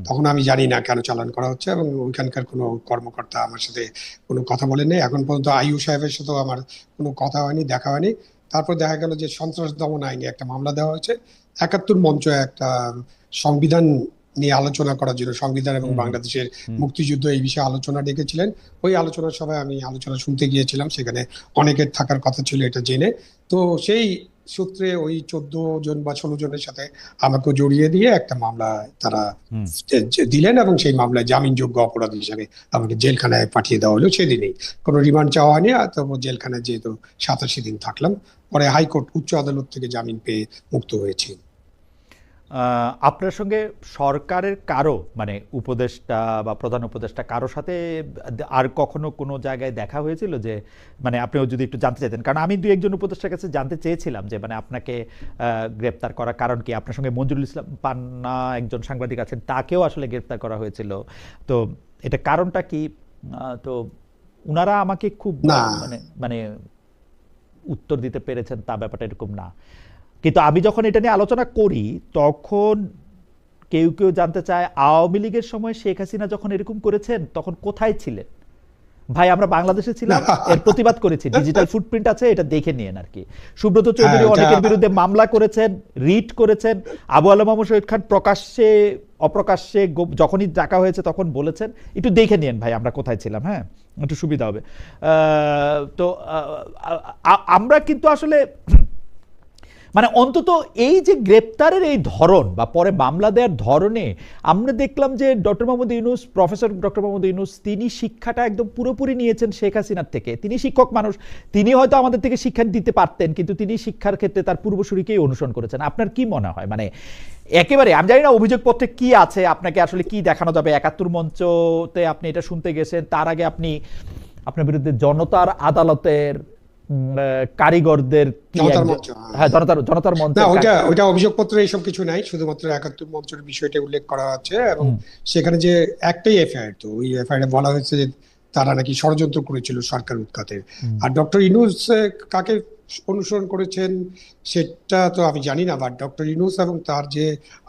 তখন আমি জানি না কেন চালান করা হচ্ছে এবং ওইখানকার কোনো কর্মকর্তা আমার সাথে কোনো কথা বলেনি। এখন পর্যন্ত আইইউ সাহেবের সাথেও আমার কোনো কথা হয়নি, দেখা হয়নি। তারপর দেখা গেল যে সন্ত্রাস দমন আইনে একটা মামলা দেওয়া হয়েছে। ৭১ মঞ্চ একটা সংবিধান নিয়ে আলোচনা করার জন্য, সংবিধান এবং বাংলাদেশের মুক্তিযুদ্ধ এই বিষয়ে আলোচনা ডেকেছিলেন। ওই আলোচনার সভায় আমি আলোচনা শুনতে গিয়েছিলাম, সেখানে অনেকের থাকার কথা ছিল এটা জেনে। তো সেই সূত্রে ওই 14 জন বা 16 জনের সাথে আমাকে জড়িয়ে দিয়ে একটা মামলা তারা দিলেন এবং সেই মামলায় জামিনযোগ্য অপরাধ হিসাবে আমাকে জেলখানায় পাঠিয়ে দেওয়া হলো। সেদিনেই কোনো রিমান্ড চাওয়া হয়নি, তারপর জেলখানায় যেহেতু 87 দিন থাকলাম, পরে হাইকোর্ট উচ্চ আদালত থেকে জামিন পেয়ে মুক্ত হয়েছি। আপনার সঙ্গে সরকারের কারো মানে উপদেষ্টা বা প্রধান উপদেষ্টা কারো সাথে আর কখনো কোনো জায়গায় দেখা হয়েছিল যে মানে আপনিও যদি একটু জানতে চাইতেন, কারণ আমি 2-1 উপদেষ্টার কাছে জানতে চেয়েছিলাম যে মানে আপনাকে গ্রেপ্তার করার কারণ কি? আপনার সঙ্গে মঞ্জুরুল ইসলাম পান্না একজন সাংবাদিক আছেন, তাকেও আসলে গ্রেপ্তার করা হয়েছিল, তো এটা কারণটা কি? তো উনারা আমাকে খুব মানে মানে উত্তর দিতে পেরেছেন তা ব্যাপারটা এরকম না। কিন্তু আমি যখন এটা নিয়ে আলোচনা করি তখন কেউ কেউ জানতে চায় আওয়ামী লীগের সময় শেখ হাসিনা যখন এরকম করেছেন তখন কোথায় ছিলেন? ভাই আমরা বাংলাদেশে ছিলাম, এর প্রতিবাদ করেছি, ডিজিটাল ফুটপ্রিন্ট আছে, এটা দেখে নিয়েন আর কি। সুব্রত চৌধুরী অনেকের বিরুদ্ধে মামলা করেছেন, রিট করেছেন। আবু আলা মোহাম্মদ শহীদ খান প্রকাশ্যে অপ্রকাশ্যে যখনই ডাকা হয়েছে তখন বলেছেন। একটু দেখে নিয়েন ভাই আমরা কোথায় ছিলাম, হ্যাঁ একটু সুবিধা হবে। তো আমরা কিন্তু আসলে মানে অন্তত এই যে গ্রেপ্তারের এই ধরন বা পরে মামলা দেওয়ার ধরনে আমরা দেখলাম যে doctor Mohammad Yunus, professor doctor Mohammad Yunus, তিনি শিক্ষাটা একদম পুরোপুরি নিয়েছেন শেখ হাসিনার থেকে। তিনি শিক্ষক মানুষ, তিনি হয়তো আমাদের থেকে শিক্ষা দিতে পারতেন, কিন্তু তিনি শিক্ষার ক্ষেত্রে তার পূর্বসূরিকেই অনুসরণ করেছেন। আপনার কি মনে হয় মানে একেবারে আমি জানি না অভিযোগপত্রে কি আছে, আপনাকে আসলে কি দেখানো যাবে? ৭১ মঞ্চতে আপনি এটা শুনতে গেছেন, তার আগে আপনি আপনার বিরুদ্ধে জনতার আদালতের কারিগরদের জনতার মঞ্চ, ওইটা অভিযোগপত্রে এইসব কিছু নাই, শুধুমাত্র ৭১ মঞ্চের বিষয়টা উল্লেখ করা আছে এবং সেখানে যে একটাই এফআইআর, তো ওই এফআইআরে বলা হয়েছে যে তারা নাকি ষড়যন্ত্র করেছিল সরকার উৎখাতের। আর ডক্টর ইউনূস কাকে অনুসরণ করেছেন সেটা তো আমি জানি না, বাট ডক্টর ইউনূস এবং তার যে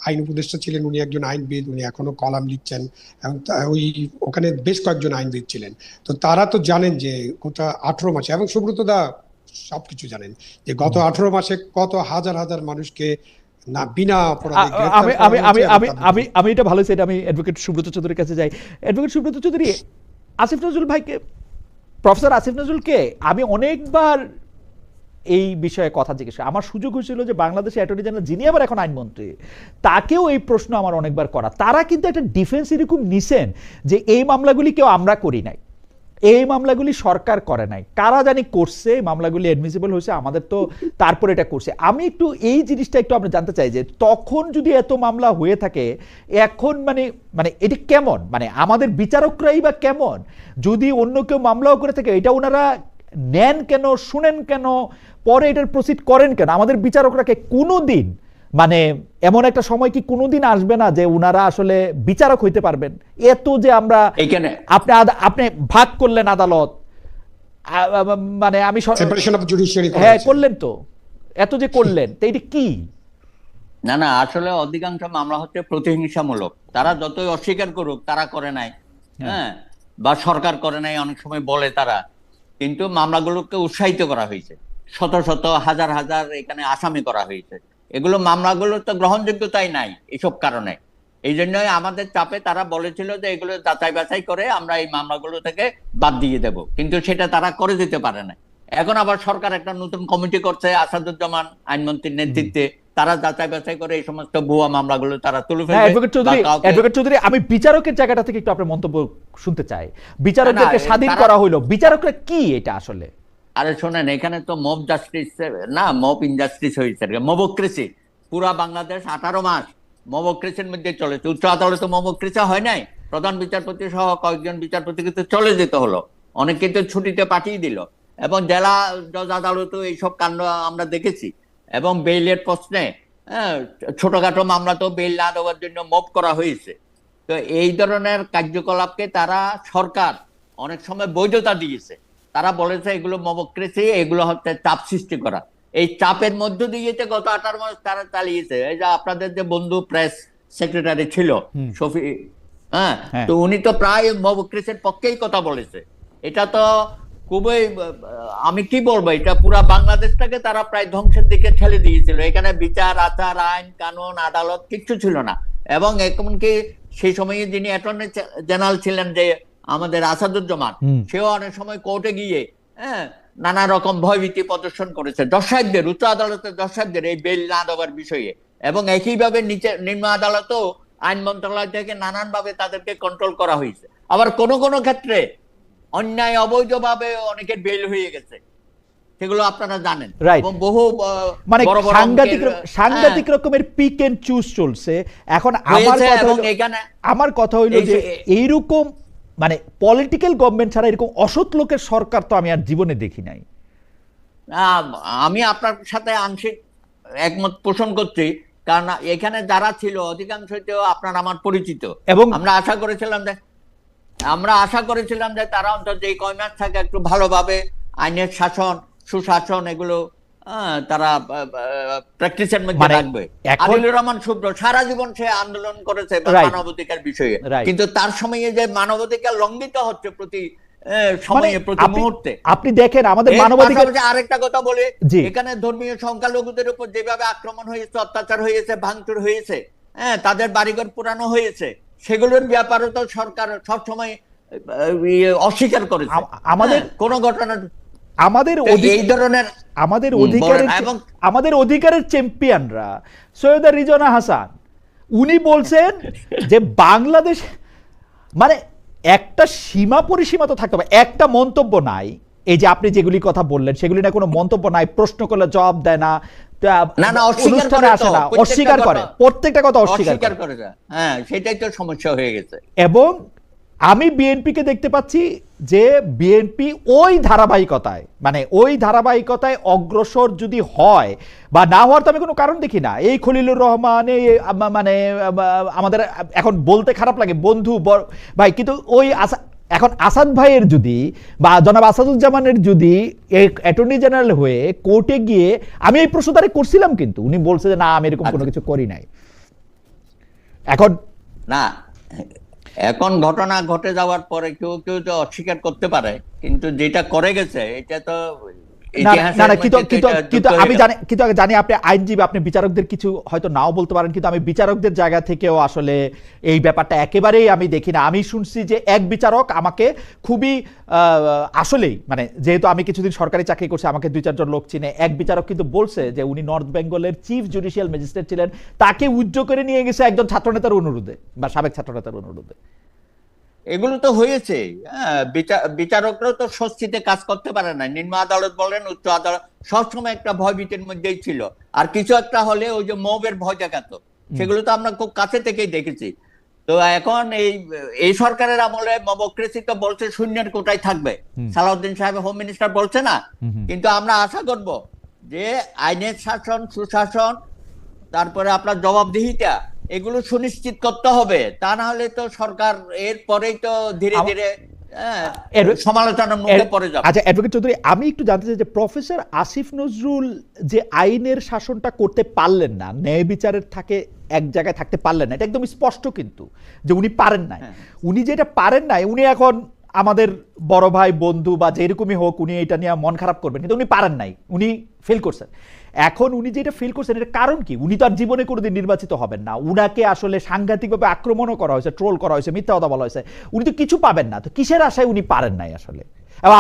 আইন উপদেষ্টা ছিলেন উনি একজন আইনবিদ, উনি এখনো কলাম লিখছেন এবং ওই ওখানে বেশ কয়েকজন আইনবিদ ছিলেন। তো তারা তো জানেন যে গোটা 18 মাসে, এবং সুব্রত দা সবকিছু জানেন যে গত 18 মাসে কত হাজার হাজার মানুষকে না বিনা অপরাধে আমি এটা ভালো সেটা আমি অ্যাডভোকেট সুব্রত চৌধুরীর কাছে যাই। অ্যাডভোকেট সুব্রত চৌধুরী, আসিফ নজরুল ভাইকে, প্রফেসর আসিফ নজরুলকে আমি অনেকবার এই বিষয়ে কথা জিজ্ঞেস, আমার সুযোগ হয়েছিল যে বাংলাদেশে অ্যাটর্নি জেনারেল যিনি আবার এখন আইনমন্ত্রী, তাকেও এই প্রশ্ন আমার অনেকবার করা। তারা কিন্তু একটা ডিফেন্স এরকম নিছেন যে এই মামলাগুলি কেউ আমরা করি নাই, এই মামলাগুলি সরকার করে নাই, কারা জানি করছে, মামলাগুলি অ্যাডমিসিবল হয়েছে, আমাদের তো তারপর এটা করছে। আমি একটু এই জিনিসটা একটু আমরা জানতে চাই যে তখন যদি এত মামলা হয়ে থাকে এখন মানে মানে এটি কেমন, মানে আমাদের বিচারকরাই বা কেমন? যদি অন্য কেউ মামলাও করে থাকে এটা ওনারা নেন কেন, শুনেন কেন, পরে এটার প্রসিড করেন কেন? আমাদের বিচারকরাকে কোনোদিন মানে এমন একটা সময় কি কোনোদিন আসবে না যে উনারা আসলে বিচারক হইতে পারবেন? এত যে আমরা এখানে আপনি ভাগ করলেন আদালত, মানে আমি হ্যাঁ করলেন, তো এত যে করলেন তো এটা কি? না না, আসলে অধিকাংশ মামলা হচ্ছে প্রতিহিংসামূলক। তারা যতই অস্বীকার করুক তারা করে নাই, হ্যাঁ, বা সরকার করে নাই অনেক সময় বলে তারা, কিন্তু মামলাগুলোকে উৎসাহিত করা হয়েছে, শত শত হাজার হাজার এখানে আসামি করা হয়েছে। এগুলো মামলাগুলো তো গ্রহণযোগ্যতাই নাই এসব কারণে। এই জন্যই আমাদের চাপে তারা বলেছিল যে এগুলো যাচাই বাছাই করে আমরা এই মামলাগুলো থেকে বাদ দিয়ে দেব, কিন্তু সেটা তারা করে দিতে পারে না। এখন আবার সরকার একটা নতুন কমিটি করছে আসাদুজ্জামান আইনমন্ত্রীর নেতৃত্বে, তারা যাচাই বাছাই করে এই সমস্ত ভুয়া মামলাগুলো তারা তুলে ফেলবে। অ্যাডভোকেট চৌধুরী, আমি বিচারকের জায়গাটা থেকে একটু আপনার মন্তব্য শুনতে চাই। বিচারকদেরকে স্বাধীন করা হইলো, বিচারকরা কি এটা আসলে? আরে শোনেন, এখানে তো মব জাস্টিস না, মব ইনজাস্টিস হয়েছে, মবক্রেসি। পুরা বাংলাদেশ 18 মাস মবক্রেসির মধ্যে চলেছে। উচ্চ আদালতে মবক্রেসি হয় নাই, প্রধান বিচারপতি সহ কয়েকজন বিচারপতিকে তো চলে যেতে হলো, অনেককে তো ছুটিতে পাঠিয়ে দিল। এবং জেলা জজ আদালতেও এইসব কাণ্ড আমরা দেখেছি। এবং বেইলের প্রশ্নে ছোটখাটো মামলা তো বেইল না দেওয়ার জন্য মব করা হয়েছে। তো এই ধরনের কার্যকলাপকে তারা সরকার অনেক সময় বৈধতা দিয়েছে। তারা বলেছে এগুলো মবক্রেসি, এগুলো হচ্ছে চাপ সৃষ্টি করা। এই চাপের মধ্য দিয়ে গত 18 মাস তারা চালিয়েছে। এই যে আপনাদের যে বন্ধু প্রেস সেক্রেটারি ছিল শফি, হ্যাঁ, তো উনি তো প্রায় মবক্রেসির পক্ষেই কথা বলেছে। এটা তো খুবই, আমি কি বলবো, এটা পুরা বাংলাদেশটাকে তারা প্রায় ধ্বংসের দিকে ঠেলে দিয়েছিল। এখানে বিচার, আচার, আইন কানুন, আদালত কিচ্ছু ছিল না। এবং এমনকি সেই সময়ে যিনি অ্যাটর্নি জেনারেল ছিলেন যে আমাদের আসাদুজ্জামান, সেও অনেক সময় কোর্টে গিয়ে নানা রকম ভয়ভীতি প্রদর্শন করেছে জজ সাহেবদের, উচ্চ আদালতের জজ সাহেবদের এই বেল না দেওয়ার বিষয়ে। এবং একইভাবে নিম্ন আদালতও আইন মন্ত্রণালয় থেকে নানানভাবে তাদেরকে কন্ট্রোল করা হয়েছে। আবার কোনো কোনো ক্ষেত্রে অন্যায় অবৈধভাবে অনেকের বেল হয়ে গেছে, সেগুলো আপনারা জানেন। এবং বহু মানে সাংঘাতিক রকমের পিক এন্ড চুজ চলছে। এখন আমার কথা হইলো যে এইরকম মানে পলিটিক্যাল গভর্নমেন্ট ছাড়া এরকম অসৎ লোকের সরকার তো আমি আর জীবনে দেখি নাই। আমি আপনার সাথে আংশিক একমত পোষণ করছি, কারণ এখানে যারা ছিল অধিকাংশই তো আপনার আমার পরিচিত। এবং আমরা আশা করেছিলাম যে তারা অন্তত এই কয় মাস থাকে একটু ভালোভাবে আইনের শাসন, সুশাসন এগুলো তারা প্র্যাকটিসের মধ্যে রাখবে। আদিলুর রহমান শুভ্র সারা জীবন সে আন্দোলন করেছে মানবাধিকার বিষয়ে, কিন্তু তার সময়ে যে মানবাধিকার লঙ্ঘিত হচ্ছে প্রতি সময়ে, প্রতি মুহূর্তে। আপনি দেখেন আমাদের মানবাধিকার। আরেকটা কথা বলে, এখানে ধর্মীয় সংখ্যালঘুদের উপর যেভাবে আক্রমণ হয়েছে, অত্যাচার হয়েছে, ভাঙচুর হয়েছে, তাদের বাড়িঘর পুরানো হয়েছে, সেগুলোর ব্যাপারে তো সরকার সবসময় অস্বীকার করেছে। আমাদের কোন ঘটনা এই ধরনের আমাদের অধিকারের চ্যাম্পিয়নরা সৈয়দা রিজওয়ানা হাসান উনি বলছেন যে বাংলাদেশ মানে একটা সীমা পরিসীমা তো থাকতে হবে, একটা মন্তব্য নাই। এই যে আপনি যেগুলি কথা বললেন সেগুলি না কোনো মন্তব্য নাই, প্রশ্ন করলে জবাব দেয় না, অনুষ্ঠানে আসে না, অস্বীকার করে, প্রত্যেকটা কথা অস্বীকার করে। হ্যাঁ, সেটাই তো সমস্যা হয়ে গেছে। এবং আমি বিএনপিকে দেখতে পাচ্ছি যে বিএনপি ওই ধারাবাহিকতায় অগ্রসর যদি হয় বা না হওয়ার তো আমি কোনো কারণ দেখি না। এই খলিলুর রহমান মানে আমাদের এখন বলতে খারাপ লাগে বন্ধু ভাই, কিন্তু ওই এখন আসাদ ভাইয়ের যদি বা জনাব আসাদুজ্জামানের যদি অ্যাটর্নি জেনারেল হয়ে কোর্টে গিয়ে, আমি এই প্রশ্ন তারে করছিলাম কিন্তু উনি বলছে যে না আমি এরকম কোনো কিছু করি নাই। এখন ঘটনা ঘটে যাওয়ার পরে কেউ কেউ তো অস্বীকার করতে পারে, কিন্তু যেটা করে গেছে এটা তো আমি জানি আপনি আইনজীবী, আপনি বিচারকদের কিছু হয়তো নাও বলতে পারেন, কিন্তু আমি বিচারকদের জায়গা থেকেও আসলে এই ব্যাপারটা একেবারেই আমি দেখি না। আমি শুনছি যে এক বিচারক আমাকে খুবই আসলেই মানে যেহেতু আমি কিছুদিন সরকারি চাকরি করছি আমাকে 2-4 জন লোক চিনে, এক বিচারক কিন্তু বলছে যে উনি নর্থ বেঙ্গলের চিফ জুডিশিয়াল ম্যাজিস্ট্রেট ছিলেন, তাকে উইথড্র করে নিয়ে গেছে একজন ছাত্রনেতার অনুরোধে বা সাবেক ছাত্রনেতার অনুরোধে। এগুলো তো হয়েছে। বিচারকরা তো স্বস্তিতে কাজ করতে পারে না। নিম্ন আদালত বলেন, উচ্চ আদালত সবসময় একটা ভয়ভীতির মধ্যেই ছিল। আর কিছু একটা হলে ওই যে মবের ভয় দেখাতো, সেগুলো তো আমরা খুব কাছে থেকেই দেখেছি। তো এখন এই সরকারের আমলে মবক্রেসি তো বলছে শূন্যের কোটায় থাকবে, সালাউদ্দিন সাহেব হোম মিনিস্টার বলছে না, কিন্তু আমরা আশা করব যে আইনের শাসন, সুশাসন, তারপরে আপনার জবাবদিহিতা এগুলো সুনিশ্চিত করতে হবে। তা না হলে তো সরকার এর পরেই তো ধীরে ধীরে সমালোচনার মুখে পড়ে যাবে। আচ্ছা অ্যাডভোকেট চৌধুরী, আমি একটু জানতে চাই যে প্রফেসর আসিফ নজরুল যে আইনের শাসনটা করতে পারলেন না, ন্যায় বিচারের থাকে এক জায়গায় থাকতে পারলেন না, এটা একদম স্পষ্ট কিন্তু যে উনি পারেন নাই। উনি যেটা পারেন নাই, উনি এখন আমাদের বড় ভাই বন্ধু বা যেরকমই হোক উনি এটা নিয়ে মন খারাপ করবেন, কিন্তু উনি পারেন নাই, উনি ফেল করছেন। এখন উনি যেটা ফেল করছেন এটার কারণ কি? উনি তো আর জীবনে কোনোদিন নির্বাচিত হবেন না, উনাকে আসলে সাংঘাতিকভাবে আক্রমণও করা হয়েছে, ট্রোল করা হয়েছে, মিথ্যা কথা বলা হয়েছে, উনি তো কিছু পাবেন না। তো কিসের আশায় উনি পারেন নাই আসলে? এবং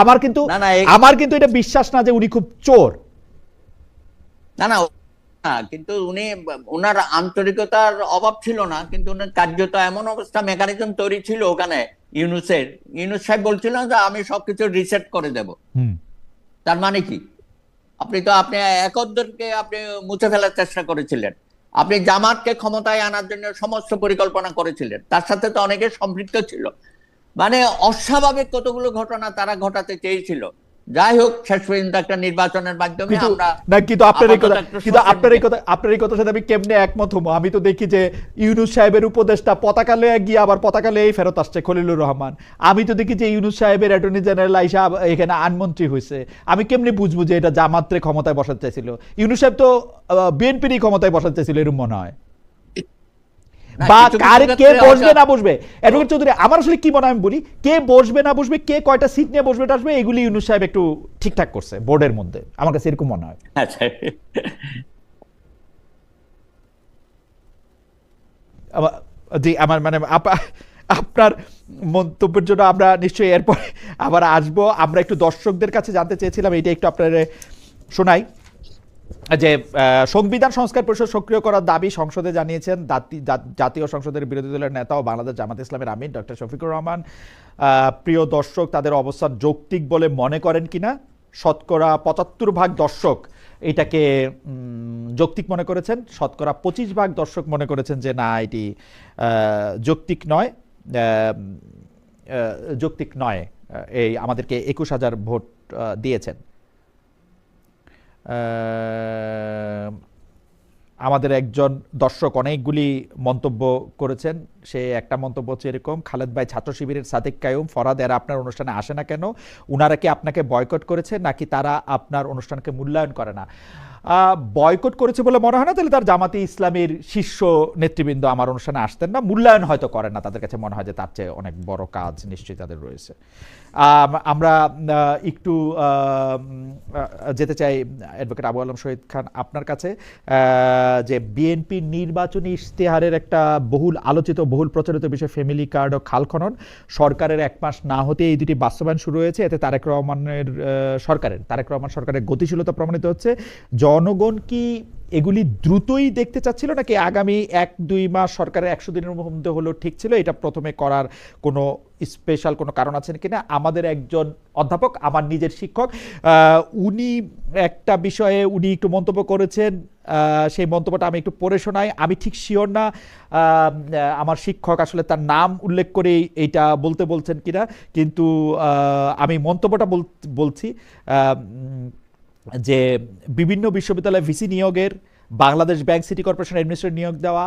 আমার কিন্তু এটা বিশ্বাস না যে উনি খুব চোর। না, কিন্তু উনি ওনার আন্তরিকতার অভাব ছিল না, কিন্তু ওনার কার্যত এমন অবস্থা মেকানিজম তৈরি ছিল ওখানে। ইউনূস সাহেব বলছিল যে আমি সবকিছু রিসেট করে দেব। তার মানে কি? আপনি একদরকে আপনি মুছে ফেলার চেষ্টা করেছিলেন, আপনি জামাতকে ক্ষমতায় আনার জন্য সমস্ত পরিকল্পনা করেছিলেন, তার সাথে তো অনেকে সম্পৃক্ত ছিল। মানে অস্বাভাবিক কতগুলো ঘটনা তারা ঘটাতে চেয়েছিল। যাই হোক, শেষ পর্যন্ত একটা নির্বাচনের মাধ্যমে কিন্তু আমরা না, কিন্তু আপনার এই কথা, আপাতত একটু কিন্তু স্বস্তির দিকে। আপনার এই কথার সাথে আমি কেমনে একমত হবো? আমি তো দেখি যে ইউনূস সাহেবের উপদেষ্টা পতাকা লয়ে গিয়ে আবার পতাকা লয়েই ফেরত আসছে, খলিলুর রহমান। আমি তো দেখি যে ইউনূস সাহেবের অ্যাটর্নি জেনারেল আইসা এখানে আইনমন্ত্রী হয়েছে। আমি কেমনে বুঝবো যে এটা জামাতরে ক্ষমতায় বসাতে চাইছিল? ইউনূস সাহেব তো বিএনপিরই ক্ষমতায় বসাতে চাইছিল, এরকম মনে হয়। না, বা কিছু কিছু কারে কে ক্ষেত্রে বসবে হয়তো- না বসবে, অ্যাডভোকেট চৌধুরী, আমার আসলে কি মনে হয় আমি বলি, কে বসবে না বসবে, কে কয়টা সিট নিয়ে বসবে আসবে, এগুলি ইউনূস সাহেব একটু ঠিকঠাক করছে বোর্ডের মধ্যে, আমার কাছে এরকম মনে হয়। আচ্ছা, জি, আমার মানে আপনার মন্তব্যের জন্য আমরা নিশ্চয়ই এরপরে আবার আসবো। আমরা একটু দর্শকদের কাছে জানতে চেয়েছিলাম, এটা একটু আপনার শোনাই, যে সংবিধান সংস্কার পরিষদ সক্রিয় করার দাবি সংসদে জানিয়েছেন জাতীয় সংসদের বিরোধী দলের নেতা ও বাংলাদেশ জামাত ইসলামের আমির ডক্টর শফিকুর রহমান। প্রিয় দর্শক, তাদের অবস্থান যৌক্তিক বলে মনে করেন কিনা? শতকরা ৭৫% দর্শক এটাকে যৌক্তিক মনে করেছেন, শতকরা ২৫% দর্শক মনে করেছেন যে না, এটি যৌক্তিক নয়, যৌক্তিক নয়। এই আমাদেরকে ২১,০০০ ভোট দিয়েছেন। আমাদের একজন দর্শক অনেকগুলি মন্তব্য করেছেন। সে একটা মন্তব্য হচ্ছে এরকম: খালেদ ভাই, ছাত্র শিবিরের সাদেক কায়ুম, ফরাদ এরা আপনার অনুষ্ঠানে আসে না কেন? উনারা কি আপনাকে বয়কট করেছে নাকি তারা আপনার অনুষ্ঠানকে মূল্যায়ন করে না? বয়কট করেছে বলে মনে হয় না, তাহলে তার জামাতে ইসলামের শীর্ষ নেতৃবৃন্দ আমার অনুষ্ঠানে আসতেন না। মূল্যায়ন হয়তো করেন না, তাদের কাছে মনে হয় যে তার চেয়ে অনেক বড় কাজ নিশ্চয়ই তাদের রয়েছে। আমরা একটু যেতে চাই অ্যাডভোকেট আবু আলম শহীদ খান আপনার কাছে, যে বিএনপির নির্বাচনী ইশতেহারের একটা বহুল আলোচিত, বহুল প্রচারিত বিষয় ফ্যামিলি কার্ড ও খাল খনন, সরকারের ১ মাস না হতে এই দুটি বাস্তবায়ন শুরু হয়েছে। এতে তারেক রহমান সরকারের গতিশীলতা প্রমাণিত হচ্ছে। জনগণ কি এগুলি দ্রুতই দেখতে চাচ্ছিল, নাকি আগামী ১-২ মাস সরকারের ১০০ দিনের মধ্যে হলো ঠিক ছিল? এটা প্রথমে করার কোনো স্পেশাল কোনো কারণ আছে কিনা? আমাদের একজন অধ্যাপক, আমার নিজের শিক্ষক, উনি একটা বিষয়ে উনি একটু মন্তব্য করেছেন, সেই মন্তব্যটা আমি একটু পড়ে শোনাই। আমি ঠিক শিওর না আমার শিক্ষক আসলে তার নাম উল্লেখ করে এইটা বলতে বলছেন কিনা, কিন্তু আমি মন্তব্যটা বলছি যে বিভিন্ন বিশ্ববিদ্যালয়ে ভিসি নিয়োগের, Bangladesh bank, city corporation administrator নিয়োগ দেওয়া,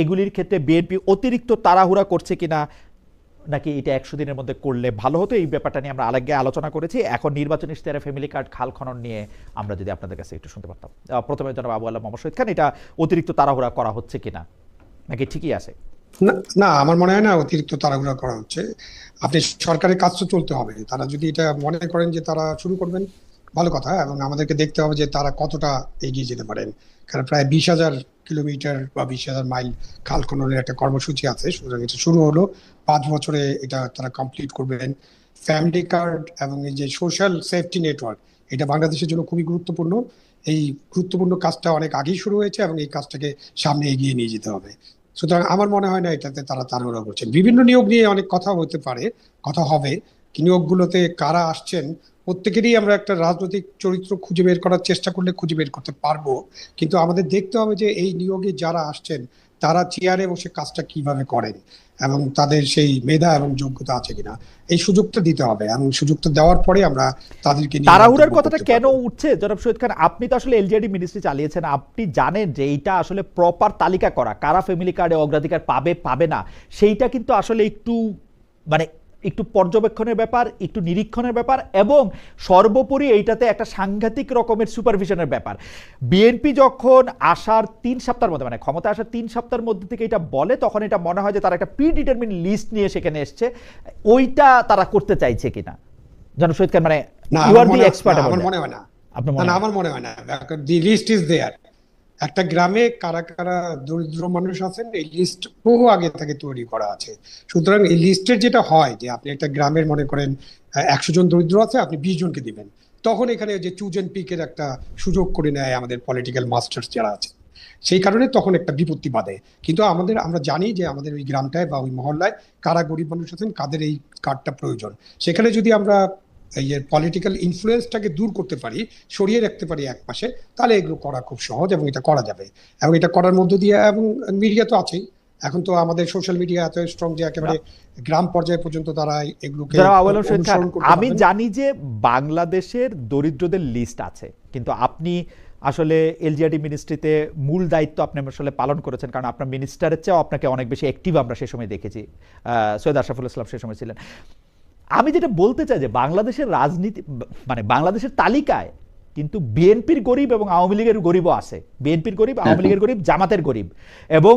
এগুলির ক্ষেত্রে বিএনপি অতিরিক্ত তাড়াহুড়া করছে কিনা, নাকি এটা ১০০ দিনের মধ্যে করলে ভালো হতো, এই ব্যাপারটা নিয়ে আমরা আগে আলোচনা করেছি। এখন নির্বাচনী ইশতেহারে ফ্যামিলি কার্ড খাল খনন নিয়ে আমরা যদি আপনাদের কাছে একটু শুনতে পারতাম। প্রথমে জনাব আবু আলম শহীদ খান, এটা অতিরিক্ত তাড়াহুড়া করা হচ্ছে কিনা, নাকি ঠিকই আছে? না না, আমার মনে হয় না অতিরিক্ত তাড়াহুড়া করা হচ্ছে। আপনি সরকারের কাজ তো চলতে হবে, তারা যদি এটা মনে করেন যে তারা শুরু করবেন, ভালো কথা, এবং আমাদেরকে দেখতে হবে যে তারা কতটা এগিয়ে যেতে পারেন। কারণ প্রায় ২০,০০০ কিলোমিটার বা ২০,০০০ মাইল খাল খননের একটা কর্মসূচি আছে, সুতরাং এটা শুরু হলো, ৫ বছরে এটা তারা কমপ্লিট করবেন। ফ্যামিলি কার্ড এবং এই যে সোশ্যাল সেফটি নেটওয়ার্ক, এটা বাংলাদেশের জন্য খুবই গুরুত্বপূর্ণ। এই গুরুত্বপূর্ণ কাজটা অনেক আগেই শুরু হয়েছে এবং এই কাজটাকে সামনে এগিয়ে নিয়ে যেতে হবে। সুতরাং আমার মনে হয় না এটাতে তারা তাড়াহুড়া করছেন। বিভিন্ন নিয়োগ নিয়ে অনেক কথা হতে পারে, কথা হবে, নিয়োগগুলোতে কারা আসছেন প্রত্যেকেরই আমরা একটা রাজনৈতিক চরিত্র খুঁজে বের করার চেষ্টা করলে খুঁজে বের করতে পারবো, কিন্তু আমাদের দেখতে হবে যে এই নিয়োগে যারা আসছেন তারা চেয়ারে বসে কাজটা কিভাবে করেন এবং তাদের সেই মেধা এবং যোগ্যতা আছে কিনা, এই সুযোগটা দিতে হবে, এবং সুযোগটা দেওয়ার পরে আমরা তাদেরকে নিয়ে তাড়াহুড়ার মন্তব্য কথাটা করতে কেন পারবো। উঠছে জনাব শহীদ খান? আপনি তো আসলে এলজিআরডি মিনিস্ট্রি চালিয়েছেন, আপনি জানেন যে এইটা আসলে প্রপার তালিকা করা, কারা ফ্যামিলি কার্ডে অগ্রাধিকার পাবে পাবে না, সেইটা কিন্তু আসলে একটু মানে একটু পর্যবেক্ষণের ব্যাপার, একটু নিরীক্ষণের ব্যাপার, এবং সর্বোপরি এইটাতে একটা সাংঘাতিক রকমের সুপারভিশনের ব্যাপার। বিএনপি যখন আসার ৩ সপ্তাহের মধ্যে, মানে ক্ষমতা আসার ৩ সপ্তাহের মধ্যে থেকে এটা বলে, তখন এটা মনে হয় যে তারা একটা প্রিডিটারমিন লিস্ট নিয়ে সেখানে এসছে। ওইটা তারা করতে চাইছে কিনা জনাব শহীদ খান? মানে না, ইউ আর দি এক্সপার্ট আমার মনে হয় না। আপনার না মনে না, হয়? আমার মনে হয় না। The list is there. একটা গ্রামে কারা কারা দরিদ্র মানুষ আছেন, এই লিস্ট বহু আগে থেকে তৈরি করা আছে। সুতরাং এই লিস্টের যেটা হয় যে আপনি একটা গ্রামের মনে করেন ১০০ জন দরিদ্র আছে, আপনি ২০ জনকে দিবেন, তখন এখানে যে চুজ এন্ড পিকের একটা সুযোগ করে নেয় আমাদের পলিটিক্যাল মাস্টার্স যারা আছে, সেই কারণে তখন একটা বিপত্তি বাধে। কিন্তু আমরা জানি যে আমাদের ওই গ্রামটায় বা ওই মহল্লায় কারা গরিব মানুষ আছেন, কাদের এই কার্ডটা প্রয়োজন। সেখানে যদি আমরা এই পলিটিক্যাল ইনফ্লুয়েন্সটাকে দূর করতে পারি, সরিয়ে রাখতে পারি এক পাশে, তাহলে এগুলো করা খুব সহজ এবং এটা করা যাবে। এবং এটা করার মধ্য দিয়ে, এবং মিডিয়া তো আছেই, এখন তো আমাদের সোশ্যাল মিডিয়া এত স্ট্রং যে একেবারে গ্রাম পর্যায়ে পর্যন্ত তারা এগুলোকে জনাব আবুল হোসেন খান, অনুসরণ করতে আমি পারবেন। জানি যে বাংলাদেশের দরিদ্রদের লিস্ট আছে, কিন্তু আপনি আসলে এলজিআরডি মিনিস্ট্রিতে মূল দায়িত্ব আপনি আসলে পালন করেছেন, কারণ আপনার মিনিস্টারের চেয়েও আপনাকে অনেক বেশি অ্যাক্টিভ আমরা সে সময় দেখেছি। সৈয়দ আশরাফুল ইসলাম সে সময় ছিলেন। আমি যেটা বলতে চাই যে বাংলাদেশের রাজনীতি, মানে বাংলাদেশের তালিকায় কিন্তু বিএনপির গরিব এবং আওয়ামী লীগের গরিবও আছে। বিএনপির গরিব, আওয়ামী লীগের গরিব, জামাতের গরিব, এবং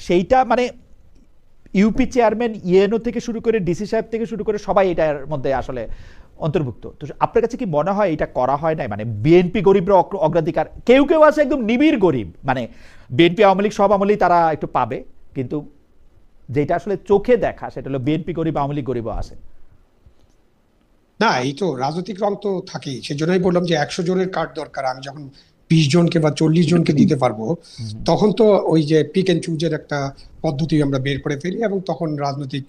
সেইটা মানে ইউপি চেয়ারম্যান, ইএনও থেকে শুরু করে ডিসি সাহেব থেকে শুরু করে সবাই এটার মধ্যে আসলে অন্তর্ভুক্ত। তো আপনার কাছে কি মনে হয় এটা করা হয় নাই? মানে বিএনপি গরিবের অগ্রাধিকার, কেউ কেউ আছে একদম নিবিড় গরিব, মানে বিএনপি আওয়ামী লীগ সব আমলেই তারা একটু পাবে, কিন্তু যেটা আসলে চোখে দেখা সেটা হলো বিএনপি গরিব, আওয়ামী লীগ গরিবও আছে। না, এই তো রাজনৈতিক রং তো থাকেই, সেজন্যই বললাম যে 100 জনের কার্ড দরকার। আমি যখন 20 জনকে বা 40 জনকে দিতে পারবো, তখন তো ওই যে পিক এন্ড চুজের একটা পদ্ধতি আমরা বের করে ফেলি, এবং তখন রাজনৈতিক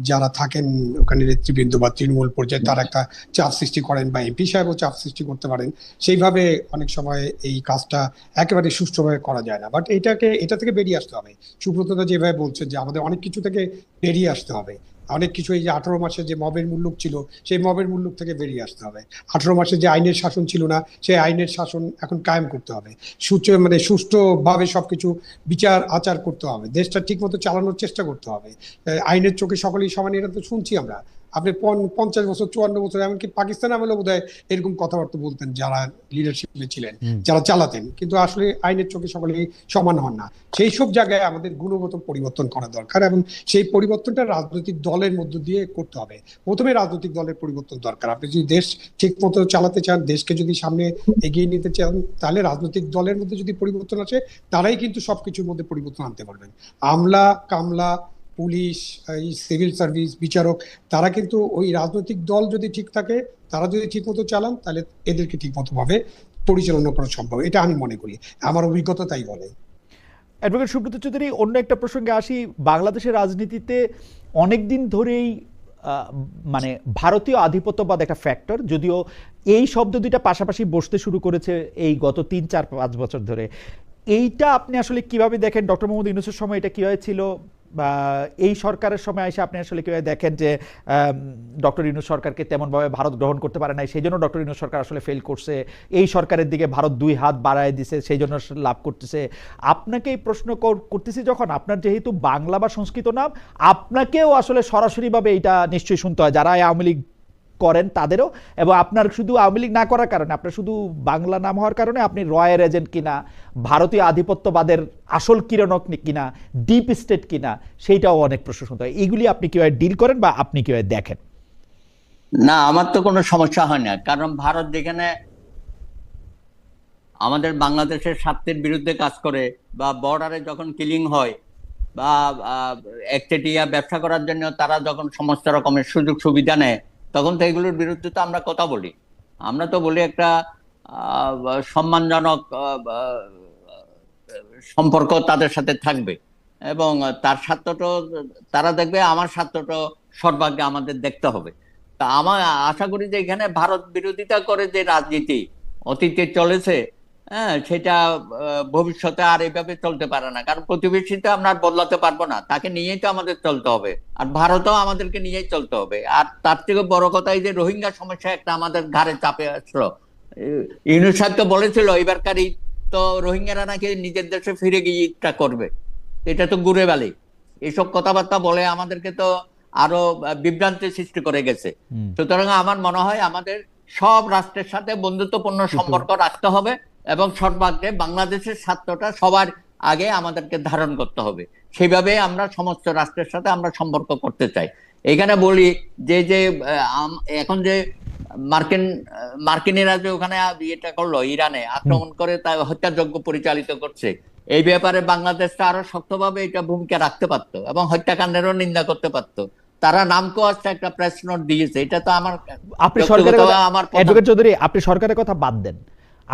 যারা থাকেন ওখানে নেতৃবৃন্দ বা তৃণমূল পর্যায়ে তারা একটা চাপ সৃষ্টি করেন, বা এমপি সাহেবও চাপ সৃষ্টি করতে পারেন। সেইভাবে অনেক সময় এই কাজটা একেবারে সুষ্ঠুভাবে করা যায় না। বাট এটা থেকে বেরিয়ে আসতে হবে। সুব্রতদা যেভাবে বলছেন যে আমাদের অনেক কিছু থেকে বেরিয়ে আসতে হবে, অনেক কিছু, এই যে 18 মাসে যে মবের মুল্লুক ছিল সেই মবের মুল্লুক থেকে বেরিয়ে আসতে হবে। 18 মাসে যে আইনের শাসন ছিল না সেই আইনের শাসন এখন কায়েম করতে হবে। মানে সুষ্ঠুভাবে সবকিছু বিচার আচার করতে হবে, দেশটা ঠিক মতো চালানোর চেষ্টা করতে হবে। আইনের চোখে সকলেই সমান, এটা তো শুনছি আমরা। আপনি 50 বছর 54 বছর, এমনকি পাকিস্তান আমলে বোধহয় এরকম কথাবার্তা বলতেন যারা লিডারশিপে ছিলেন, যারা চালাতেন, কিন্তু আসলে আইনের চোখে সকলেই সমান হন না। সেই সব জায়গায় আমাদের গুণগত পরিবর্তন করা দরকার, এবং সেই পরিবর্তনটা রাজনৈতিক দলের মধ্য দিয়ে করতে হবে। প্রথমে রাজনৈতিক দলের পরিবর্তন দরকার। আপনি যদি দেশ ঠিক মতো চালাতে চান, দেশকে যদি সামনে এগিয়ে নিতে চান, তাহলে রাজনৈতিক দলের মধ্যে যদি পরিবর্তন আসে, তারাই কিন্তু সবকিছুর মধ্যে পরিবর্তন আনতে পারবেন। আমলা, কামলা, পুলিশ, সিভিল সার্ভিস, বিচারক, তারা কিন্তু ওই রাজনৈতিক দল যদি ঠিক থাকে, তারা যদি ঠিক মতো চালান, তাহলে এদেরকে ঠিক মতো ভাবে পরিচালনা করা সম্ভব, এটা আমি মনে করি, আমার অভিজ্ঞতা তাই বলে। অ্যাডভোকেট সুব্রত চৌধুরী, অন্য একটা প্রসঙ্গে আসি। বাংলাদেশের রাজনীতিতে অনেক দিন ধরেই মানে ভারতীয় আধিপত্যবাদ একটা ফ্যাক্টর, যদিও এই শব্দ দুইটা পাশাপাশি বসতে শুরু করেছে এই গত 3-4-5 বছর ধরে। এইটা আপনি আসলে কিভাবে দেখেন? ডক্টর মোহাম্মদ ইউনূসের সময় এটা কিভাবে ছিল, বা এই সরকারের সময় এসে আপনি আসলে কিভাবে দেখেন যে ডক্টর ইউনূস সরকারকে তেমনভাবে ভারত গ্রহণ করতে পারে নাই, সেই জন্য ডক্টর ইউনূস সরকার আসলে ফেল করছে, এই সরকারের দিকে ভারত 2 হাত বাড়ায় দিছে, সেই জন্য লাভ করতেছে। আপনাকে এই প্রশ্ন করতেছি, যখন আপনার যেহেতু বাংলা বা সংস্কৃত নাম, আপনাকেও আসলে সরাসরিভাবে এটা নিশ্চয়ই শুনতে হয় যারা আওয়ামী লীগ করেন তাদেরও, এবং আপনার শুধু আওয়ামী লীগ না করার কারণে, আপনার শুধু বাংলা নাম হওয়ার কারণে আপনি রয়ের এজেন্ট কিনা, ভারতীয় আধিপত্যবাদের আসল কিরণক কিনা, ডিপ স্টেট কিনা, সেইটাও অনেক প্রশ্ন শুনতে হয়। এইগুলি আপনি কিভাবে ডিল করেন বা আপনি কিভাবে দেখেন? না, আমার তো কোনো সমস্যা হয় না, কারণ ভারত যেখানে আমাদের বাংলাদেশের স্বার্থের বিরুদ্ধে কাজ করে, বা বর্ডারে যখন কিলিং হয়, বা একচেটিয়া ব্যবসা করার জন্য তারা যখন সমস্ত রকমের সুযোগ সুবিধা নেয়, তখন তো এগুলোর বিরুদ্ধে তো আমরা কথা বলি। আমরা তো বলি একটা সম্মানজনক সম্পর্ক তাদের সাথে থাকবে, এবং তার স্বার্থটা তারা দেখবে, আমার স্বার্থটা সর্বাগ্রে আমাদের দেখতে হবে। তা আমার আশা করি যে এখানে ভারত বিরোধিতা করে যে রাজনীতি অতীতে চলেছে, হ্যাঁ, সেটা ভবিষ্যতে আর এইভাবে চলতে পারে না, কারণ প্রতিবেশীতে আমরা আর বদলাতে পারবো না, তাকে নিয়েই তো আমাদের চলতে হবে, আর ভারতও আমাদেরকে নিয়েই চলতে হবে। আর তার থেকে বড় কথা, এই যে রোহিঙ্গা সমস্যা একটা আমাদের ঘাড়ে চাপে আসলো, ইউনূস সাহেব তো বলেছিল এবারকার ঈদ তো রোহিঙ্গারা নাকি নিজের দেশে ফিরে গিয়ে ঈদটা করবে, এটা তো ঘুরে বেড়াই। এইসব কথাবার্তা বলে আমাদেরকে তো আরো বিভ্রান্তির সৃষ্টি করে গেছে। সুতরাং আমার মনে হয় আমাদের সব রাষ্ট্রের সাথে বন্ধুত্বপূর্ণ সম্পর্ক রাখতে হবে, এবং সর্বাগ্রে বাংলাদেশের স্বার্থটা সবার আগে আমাদেরকে ধারণ করতে হবে। সেইভাবে আমরা সমস্ত রাষ্ট্রের সাথে আমরা সম্পর্ক করতে চাই। এখানে বলি যে এখন যে মার্কিনীরা যে ওখানে ইয়েটা করলো, ইরানে আক্রমণ করে তা হত্যাযজ্ঞ পরিচালিত করছে, এই ব্যাপারে বাংলাদেশটা আরো শক্তভাবে এটা ভূমিকা রাখতে পারতো, এবং হত্যাকাণ্ডেরও নিন্দা করতে পারতো। তারা নামকো আসছে একটা প্রেস নোট দিয়েছে, এটা তো আমার আপনি সরকারের অ্যাডভোকেট চৌধুরী, আপনি সরকারের কথা বাদ দেন,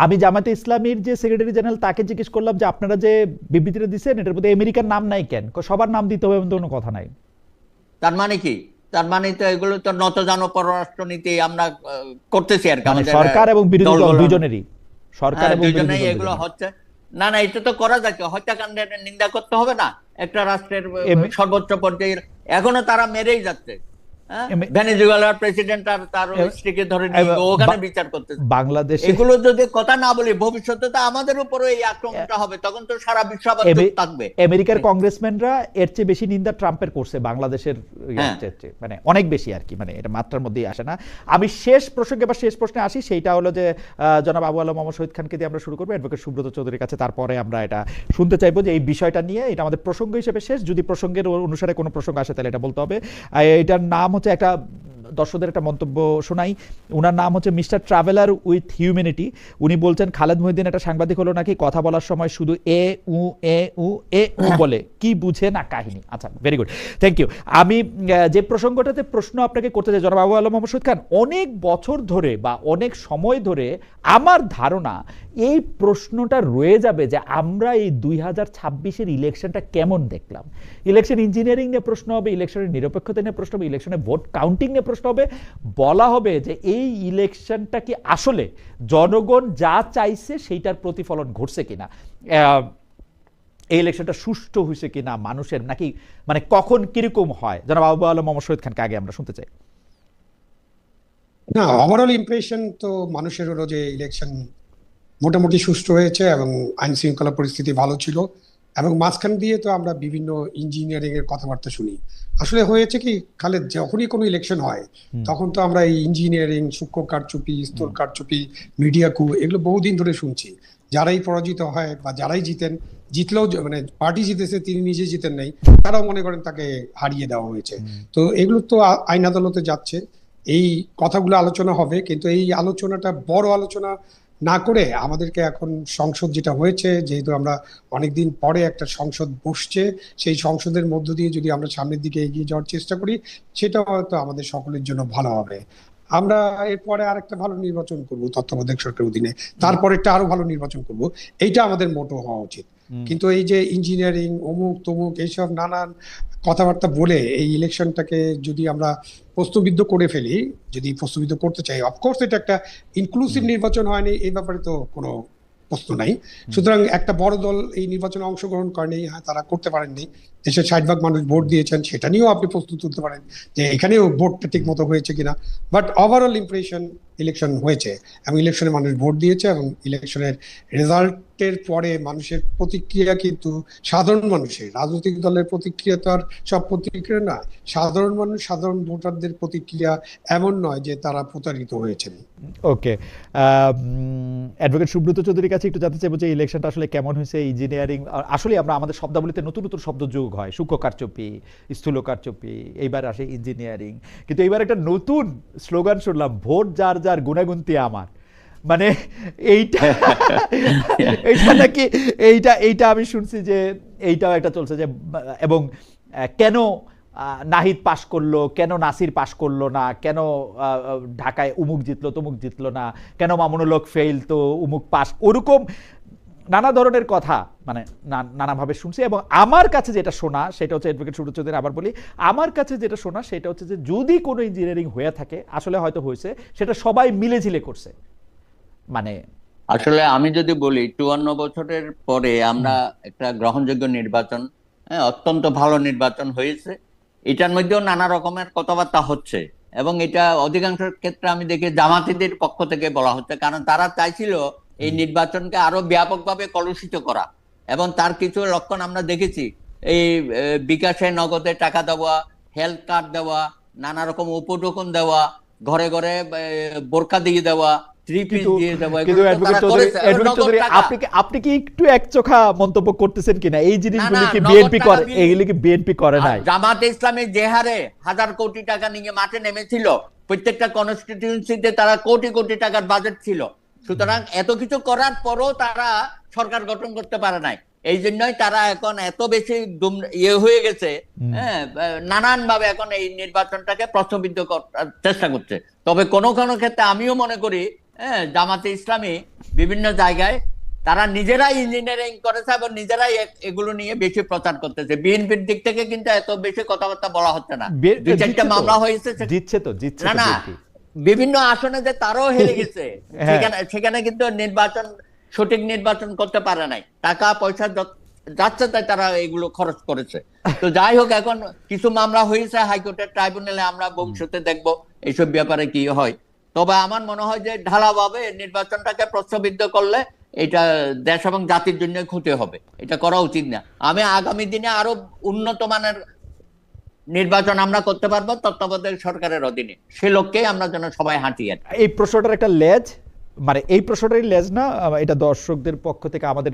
আমি জামাতে ইসলামীর যে সেক্রেটারি জেনারেল তাকে জিজ্ঞেস করলাম যে আপনারা যে বিবৃতিটা দিচ্ছেন এটার মধ্যে আমেরিকার নাম নাই কেন? সবার নাম দিতে হবে এমন কোনো কথা নাই। তার মানে কি? তার মানে তো এগুলো তো নতজানো পররাষ্ট্রনীতি আমরা করতেছি আর কি, মানে সরকার এবং বিরোধী দল দুজনেরই, সরকার এবং বিরোধী দল এগুলো দুজনেরই হচ্ছে। না না, এটা তো করা যাচ্ছে, হত্যাকাণ্ডের নিন্দা করতে হবে না একটা রাষ্ট্রের এম- সর্বোচ্চ পর্যায়ের। এখনো তারা মেরেই যাচ্ছে। হ্যাঁ, এম- ভেনেজুয়েলার প্রেসিডেন্ট আর তার এম- স্ত্রীকে ধরে নিয়ে গিয়ে ওখানে বিচার করতেছে। বাংলাদেশে এগুলো যদি কথা না বলি, ভবিষ্যতে তো আমাদের উপরও এই আক্রমণটা হবে, তখন তো সারা বিশ্ব আবার চুপ থাকবে। আমেরিকার কংগ্রেসম্যানরা এর চেয়ে বেশি নিন্দা ট্রাম্পের করছে বাংলাদেশের হ্যাঁ। চেয়ে, মানে অনেক বেশি আর কি, মানে এটা মাত্রার মধ্যেই আসে না। আমি শেষ প্রসঙ্গে বা শেষ প্রশ্নে আসি, সেইটা হলো যে জনাব আবু আলম মোহাম্মদ শহীদ খানকে দিয়ে আমরা শুরু করবো, অ্যাডভোকেট সুব্রত চৌধুরীর কাছে, তারপরে আমরা এটা শুনতে চাইবো যে এই বিষয়টা নিয়ে, এটা আমাদের প্রসঙ্গ হিসেবে শেষ, যদি প্রসঙ্গের অনুসারে কোনো প্রসঙ্গ আসে তাহলে এটা বলতে হবে। এটার নাম হচ্ছে, একটা দর্শকদের একটা মন্তব্য শোনাই, উনার নাম হচ্ছে মিস্টার ট্রাভেলার উইথ হিউম্যানিটি। উনি বলছেন খালেদ মহিউদ্দিন একটা সাংবাদিক হলো নাকি কথা বলার সময় শুধু এ উ এ উ এ উ বলে, কি বুঝে না কাহিনী। আচ্ছা, ভেরি গুড, থ্যাংক ইউ। আমি যে প্রসঙ্গটাতে প্রশ্ন আপনাকে করতে চাই জনাব আবু আলম মোহাম্মদ শহীদ খান, অনেক বছর ধরে বা অনেক সময় ধরে আমার ধারণা এই প্রশ্নটা রয়ে যাবে যে আমরা এই 2026-এর ইলেকশনটা কেমন দেখলাম। ইলেকশন ইঞ্জিনিয়ারিং নিয়ে প্রশ্ন হবে, ইলেকশনের নিরপেক্ষতা নিয়ে প্রশ্ন হবে, ইলেকশনে ভোট কাউন্টিং নিয়ে প্রশ্ন হবে, বলা হবে যে এই ইলেকশনটা কি আসলে জনগণ যা চাইছে সেইটার প্রতিফলন ঘটছে কিনা, এই ইলেকশনটা সুষ্ঠু হয়েছে কিনা মানুষের, নাকি মানে কখন কিরকম হয়। জনাব আবু আলম মোহাম্মদ শহীদ খানকে আগে আমরা শুনতে চাই। না, ওভারঅল ইমপ্রেশন তো মানুষের হলো যে ইলেকশন মোটামুটি সুষ্ঠু হয়েছে এবং আইন শৃঙ্খলা পরিস্থিতি ভালো ছিল, এবং মাঝখান দিয়ে তো আমরা বিভিন্ন ইঞ্জিনিয়ারিং এর কথাবার্তা শুনি। আসলে হয়েছে কি খালেদ, যখনই কোনো ইলেকশন হয় তখন তো আমরা এই ইঞ্জিনিয়ারিং, সূক্ষ্ম কারচুপি, স্থূল কারচুপি, মিডিয়া কু, এগুলো বহুদিন ধরে শুনছি। যারাই পরাজিত হয় বা যারাই জিতলেও মানে পার্টি জিতেছে, তিনি নিজে জিতেন নাই, তারাও মনে করেন তাকে হারিয়ে দেওয়া হয়েছে। তো এগুলো তো আইন আদালতে যাচ্ছে, এই কথাগুলো আলোচনা হবে, কিন্তু এই আলোচনাটা বড় আলোচনা না করে আমাদেরকে এখন সংসদ যেটা হয়েছে, যেহেতু আমরা অনেকদিন পরে একটা সংসদ বসছে, সেই সংসদের মধ্য দিয়ে যদি আমরা সামনের দিকে এগিয়ে যাওয়ার চেষ্টা করি, সেটা হয়তো আমাদের সকলের জন্য ভালো হবে। আমরা এরপরে আরেকটা ভালো নির্বাচন করব তত্ত্বাবধায়ক সরকারের অধীনে, তারপরেরটা আরো ভালো নির্বাচন করব, এইটা আমাদের মোটো হওয়া উচিত। কিন্তু এই যে ইঞ্জিনিয়ারিং, অমুক তমুক, এইসব নানান কথাবার্তা বলে এই ইলেকশনটাকে যদি আমরা প্রশ্নবিদ্ধ করে ফেলি, যদি প্রশ্নবিদ্ধ করতে চাই, অফকোর্স এটা একটা ইনক্লুসিভ নির্বাচন হয়নি, এই ব্যাপারে তো কোনো প্রশ্ন নাই। সুতরাং একটা বড় দল এই নির্বাচনে অংশগ্রহণ করেনি, হ্যাঁ তারা করতে পারেননি, দেশের 60% মানুষ ভোট দিয়েছেন, সেটা নিয়েও আপনি প্রশ্ন তুলতে পারেন যে এখানেও ভোটটা ঠিক মতো হয়েছে কিনা। বাট ওভারঅল ইমপ্রেশন ইলেকশন হয়েছে, এবং ইলেকশনে মানুষ ভোট দিয়েছে, এবং ইলেকশনের রেজাল্টের পরে মানুষের প্রতিক্রিয়া কিন্তু সাধারণ মানুষের, রাজনৈতিক দলের প্রতিক্রিয়া তো আর সব প্রতিক্রিয়া নয়, সাধারণ মানুষ, সাধারণ ভোটারদের প্রতিক্রিয়া এমন নয় যে তারা প্রতারিত হয়েছেন। ওকে, অ্যাডভোকেট সুব্রত চৌধুরীর কাছে একটু জানতে চাইবো যে ইলেকশনটা আসলে কেমন হয়েছে। ইঞ্জিনিয়ারিং, আসলে আমরা আমাদের শব্দাবলীতে নতুন নতুন শব্দ যোগ হয়, সূক্ষ্ম কারচুপি, স্থূল কারচুপি, এইবার আসে ইঞ্জিনিয়ারিং, কিন্তু এইবার একটা নতুন স্লোগান শুনলাম, ভোট যার যার গুণাগুন্তি আমার, মানে এইটা এইটা নাকি, এইটা আমি শুনছি যে এইটাও একটা চলছে যে, এবং কেন নাহিদ পাশ করলো, কেন নাসির পাশ করলো না, কেন ঢাকায় উমুক জিতলো তমুক জিতলো না, কেন মামুনুল হক ফেল তো উমুক পাশ, ওরকম নানা ধরনের কথা মানে নানাভাবে শুনছি। এবং আমার কাছে যেটা শোনা সেটা হচ্ছে, অ্যাডভোকেট সুব্রত চৌধুরী আবার বলি, আমার কাছে যেটা শোনা সেটা হচ্ছে যে যদি কোনো ইঞ্জিনিয়ারিং হয়ে থাকে, আসলে হয়তো হয়েছে, সেটা সবাই মিলেঝিলে করছে। মানে আসলে আমি যদি বলি 54 বছরের পরে আমরা একটা গ্রহণযোগ্য নির্বাচন, হ্যাঁ, অত্যন্ত ভালো নির্বাচন হয়েছে, এটার মধ্যেও নানা রকমের কথাবার্তা হচ্ছে, এবং এটা অধিকাংশ ক্ষেত্রে আমি দেখি জামাতিদের পক্ষ থেকে বলা হচ্ছে, কারণ তারা চাইছিল এই নির্বাচনকে আরো ব্যাপকভাবে কলুষিত করা, এবং তার কিছু লক্ষণ আমরা দেখেছি। এই বিকাশে নগদে টাকা দেওয়া, হেলথ কার্ড দেওয়া, নানা রকম উপটোকন দেওয়া, ঘরে ঘরে বোরকা দিয়ে দেওয়া, আপনি কি একটু একচোখা মন্তব্য করতেছেন কিনা এই জিনিসগুলো কি বিএনপি করে, এইগুলো কি বিএনপি করে নাই? জামাতে ইসলামী যে হারে 1000 কোটি টাকা নিয়ে মাঠে নেমেছিল, প্রত্যেকটা কনস্টিটিউয়েন্সিতে তারা কোটি কোটি টাকার বাজেট ছিল, সুতরাং এত কিছু করার পরও তারা সরকার গঠন করতে পারে নাই। এই জন্যই তারা এখন এত বেশি হয়ে গেছে, হ্যাঁ, নানান ভাবে এখন এই নির্বাচনটাকে প্রশ্নবিদ্ধ করার চেষ্টা করছে। তবে কোনো কোনো ক্ষেত্রে আমিও মনে করি, হ্যাঁ, জামাতে ইসলামী বিভিন্ন জায়গায় তারা নিজেরাই ইঞ্জিনিয়ারিং করেছে এবং নিজেরাই এগুলো নিয়ে বেশি প্রচার করতেছে। বিএনপির দিক থেকে কিন্তু এত বেশি কথাবার্তা বলা হচ্ছে না, 2-4টা মামলা হয়েছে, জিতছে না বিভিন্ন আসনে যে তারও হেরে গেছে, সেখানে কিন্তু নির্বাচন সঠিক নির্বাচন করতে পারে নাই, টাকা পয়সা যাচ্ছে তাই তারা এগুলো খরচ করেছে। তো যাই হোক, এখন কিছু মামলা হয়েছে হাইকোর্টের ট্রাইব্যুনালে, আমরা ভবিষ্যতে দেখব এইসব ব্যাপারে কি হয়। তবে আমার মনে হয় যে ঢালাভাবে নির্বাচনটাকে প্রশ্নবিদ্ধ করলে এটা দেশ এবং জাতির জন্য ক্ষতি হবে, এটা করা উচিত না। আমি আগামী দিনে আরো উন্নত মানের নির্বাচন আমরা করতে পারবো তত্ত্বাবধায়ক সরকারের অধীনে, সে লক্ষ্যেই আমরা যেন সবাই হাঁটি। এই প্রশ্নটার একটা লেজ, মানে এই প্রশ্নটারই লেজ না, এটা দর্শকদের পক্ষ থেকে, আমাদের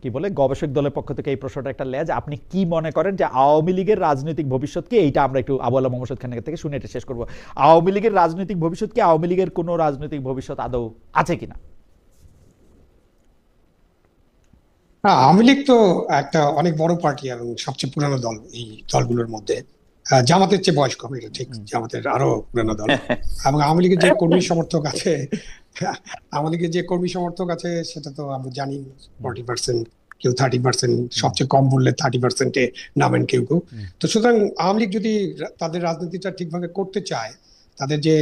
কি বলে গবেষক দলের পক্ষ থেকে এই প্রশ্নটা একটা লেজ। আপনি কি মনে করেন যে আওয়ামী লীগের রাজনৈতিক ভবিষ্যৎ কি? এইটা আমরা একটু আবু আলম মোহাম্মদ খানের থেকে শুনে এটা শেষ করবো। আওয়ামী লীগের রাজনৈতিক ভবিষ্যৎ কি? আওয়ামী লীগের কোনো রাজনৈতিক ভবিষ্যৎ আদৌ আছে কিনা? আওয়ামী লীগ তো একটা অনেক বড় পার্টি এবং সবচেয়ে পুরানো দল এই দলগুলোর মধ্যে। জামাতের চেয়ে বয়স কম, এটা ঠিক, জামাতের আরো পুরানো দল। এবং আওয়ামী লীগের যে কর্মী সমর্থক আছে, আওয়ামী লীগের যে কর্মী সমর্থক আছে সেটা তো আমরা জানি 40%, কেউ 30%, সবচেয়ে কম বললে 30%-এ নামেন কেউ কেউ। তো সুতরাং আওয়ামী লীগ যদি তাদের রাজনীতিটা ঠিকভাবে করতে চায়, তাদের যে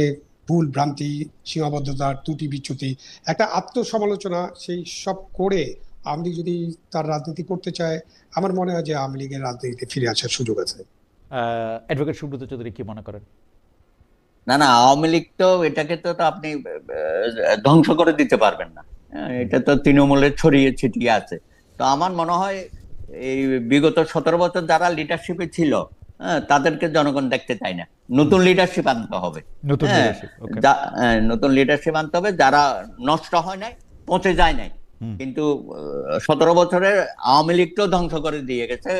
ভুল ভ্রান্তি, সীমাবদ্ধতা, ত্রুটি বিচ্যুতি, একটা আত্মসমালোচনা, সেই সব করে আওয়ামী লীগ যদি তার রাজনীতি করতে চায়, আমার মনে হয় যে আওয়ামী লীগের রাজনীতিতে ফিরে আসার সুযোগ আছে। অ্যাডভোকেট সুব্রত চৌধুরী কি মনে করেন? না না, আওয়ামী লীগ তো এটাকে তো আপনি ধ্বংস করে দিতে পারবেন না। এটা তো তৃণমূলের ছড়িয়ে ছিটিয়ে আছে। তো আমার মনে হয় এই বিগত 17 বছর যারা লিডারশিপে ছিল, তাদেরকে জনগণ দেখতে চায় না। নতুন লিডারশিপ আনতে হবে, নতুন লিডারশিপ, ওকে, নতুন লিডারশিপ আনতে হবে, যারা নষ্ট হয় নাই, পচে যায় নাই। কিন্তু 17 বছরের আওয়ামী লীগকেও ধ্বংস করে দিয়ে গেছে,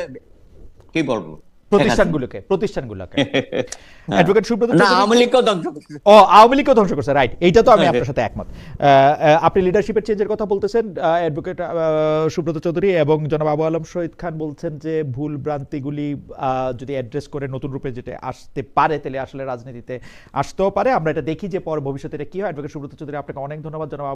কি বলবো, প্রতিষ্ঠানগুলোকে অ্যাডভোকেট সুব্রত না, আওয়ামী লীগকেও ধ্বংস করছে। ও, আওয়ামী লীগকেও ধ্বংস করছে, রাইট। এইটা তো আমি আপনার সাথে একমত। আপনি লিডারশিপের চেঞ্জের কথা বলতেছেন, অ্যাডভোকেট সুব্রত চৌধুরী এবং জনাব আবু আলম শহীদ খান বলছেন যে ভুল ভ্রান্তিগুলি যদি অ্যাড্রেস করে নতুন রূপে যেটা আসতে পারে, তাহলে আসলে রাজনীতিতে আসতেও পারে। আমরা এটা দেখি যে পরে ভবিষ্যতে এটা কি হয়। অ্যাডভোকেট সুব্রত চৌধুরী, আপনাকে অনেক ধন্যবাদ। জনাব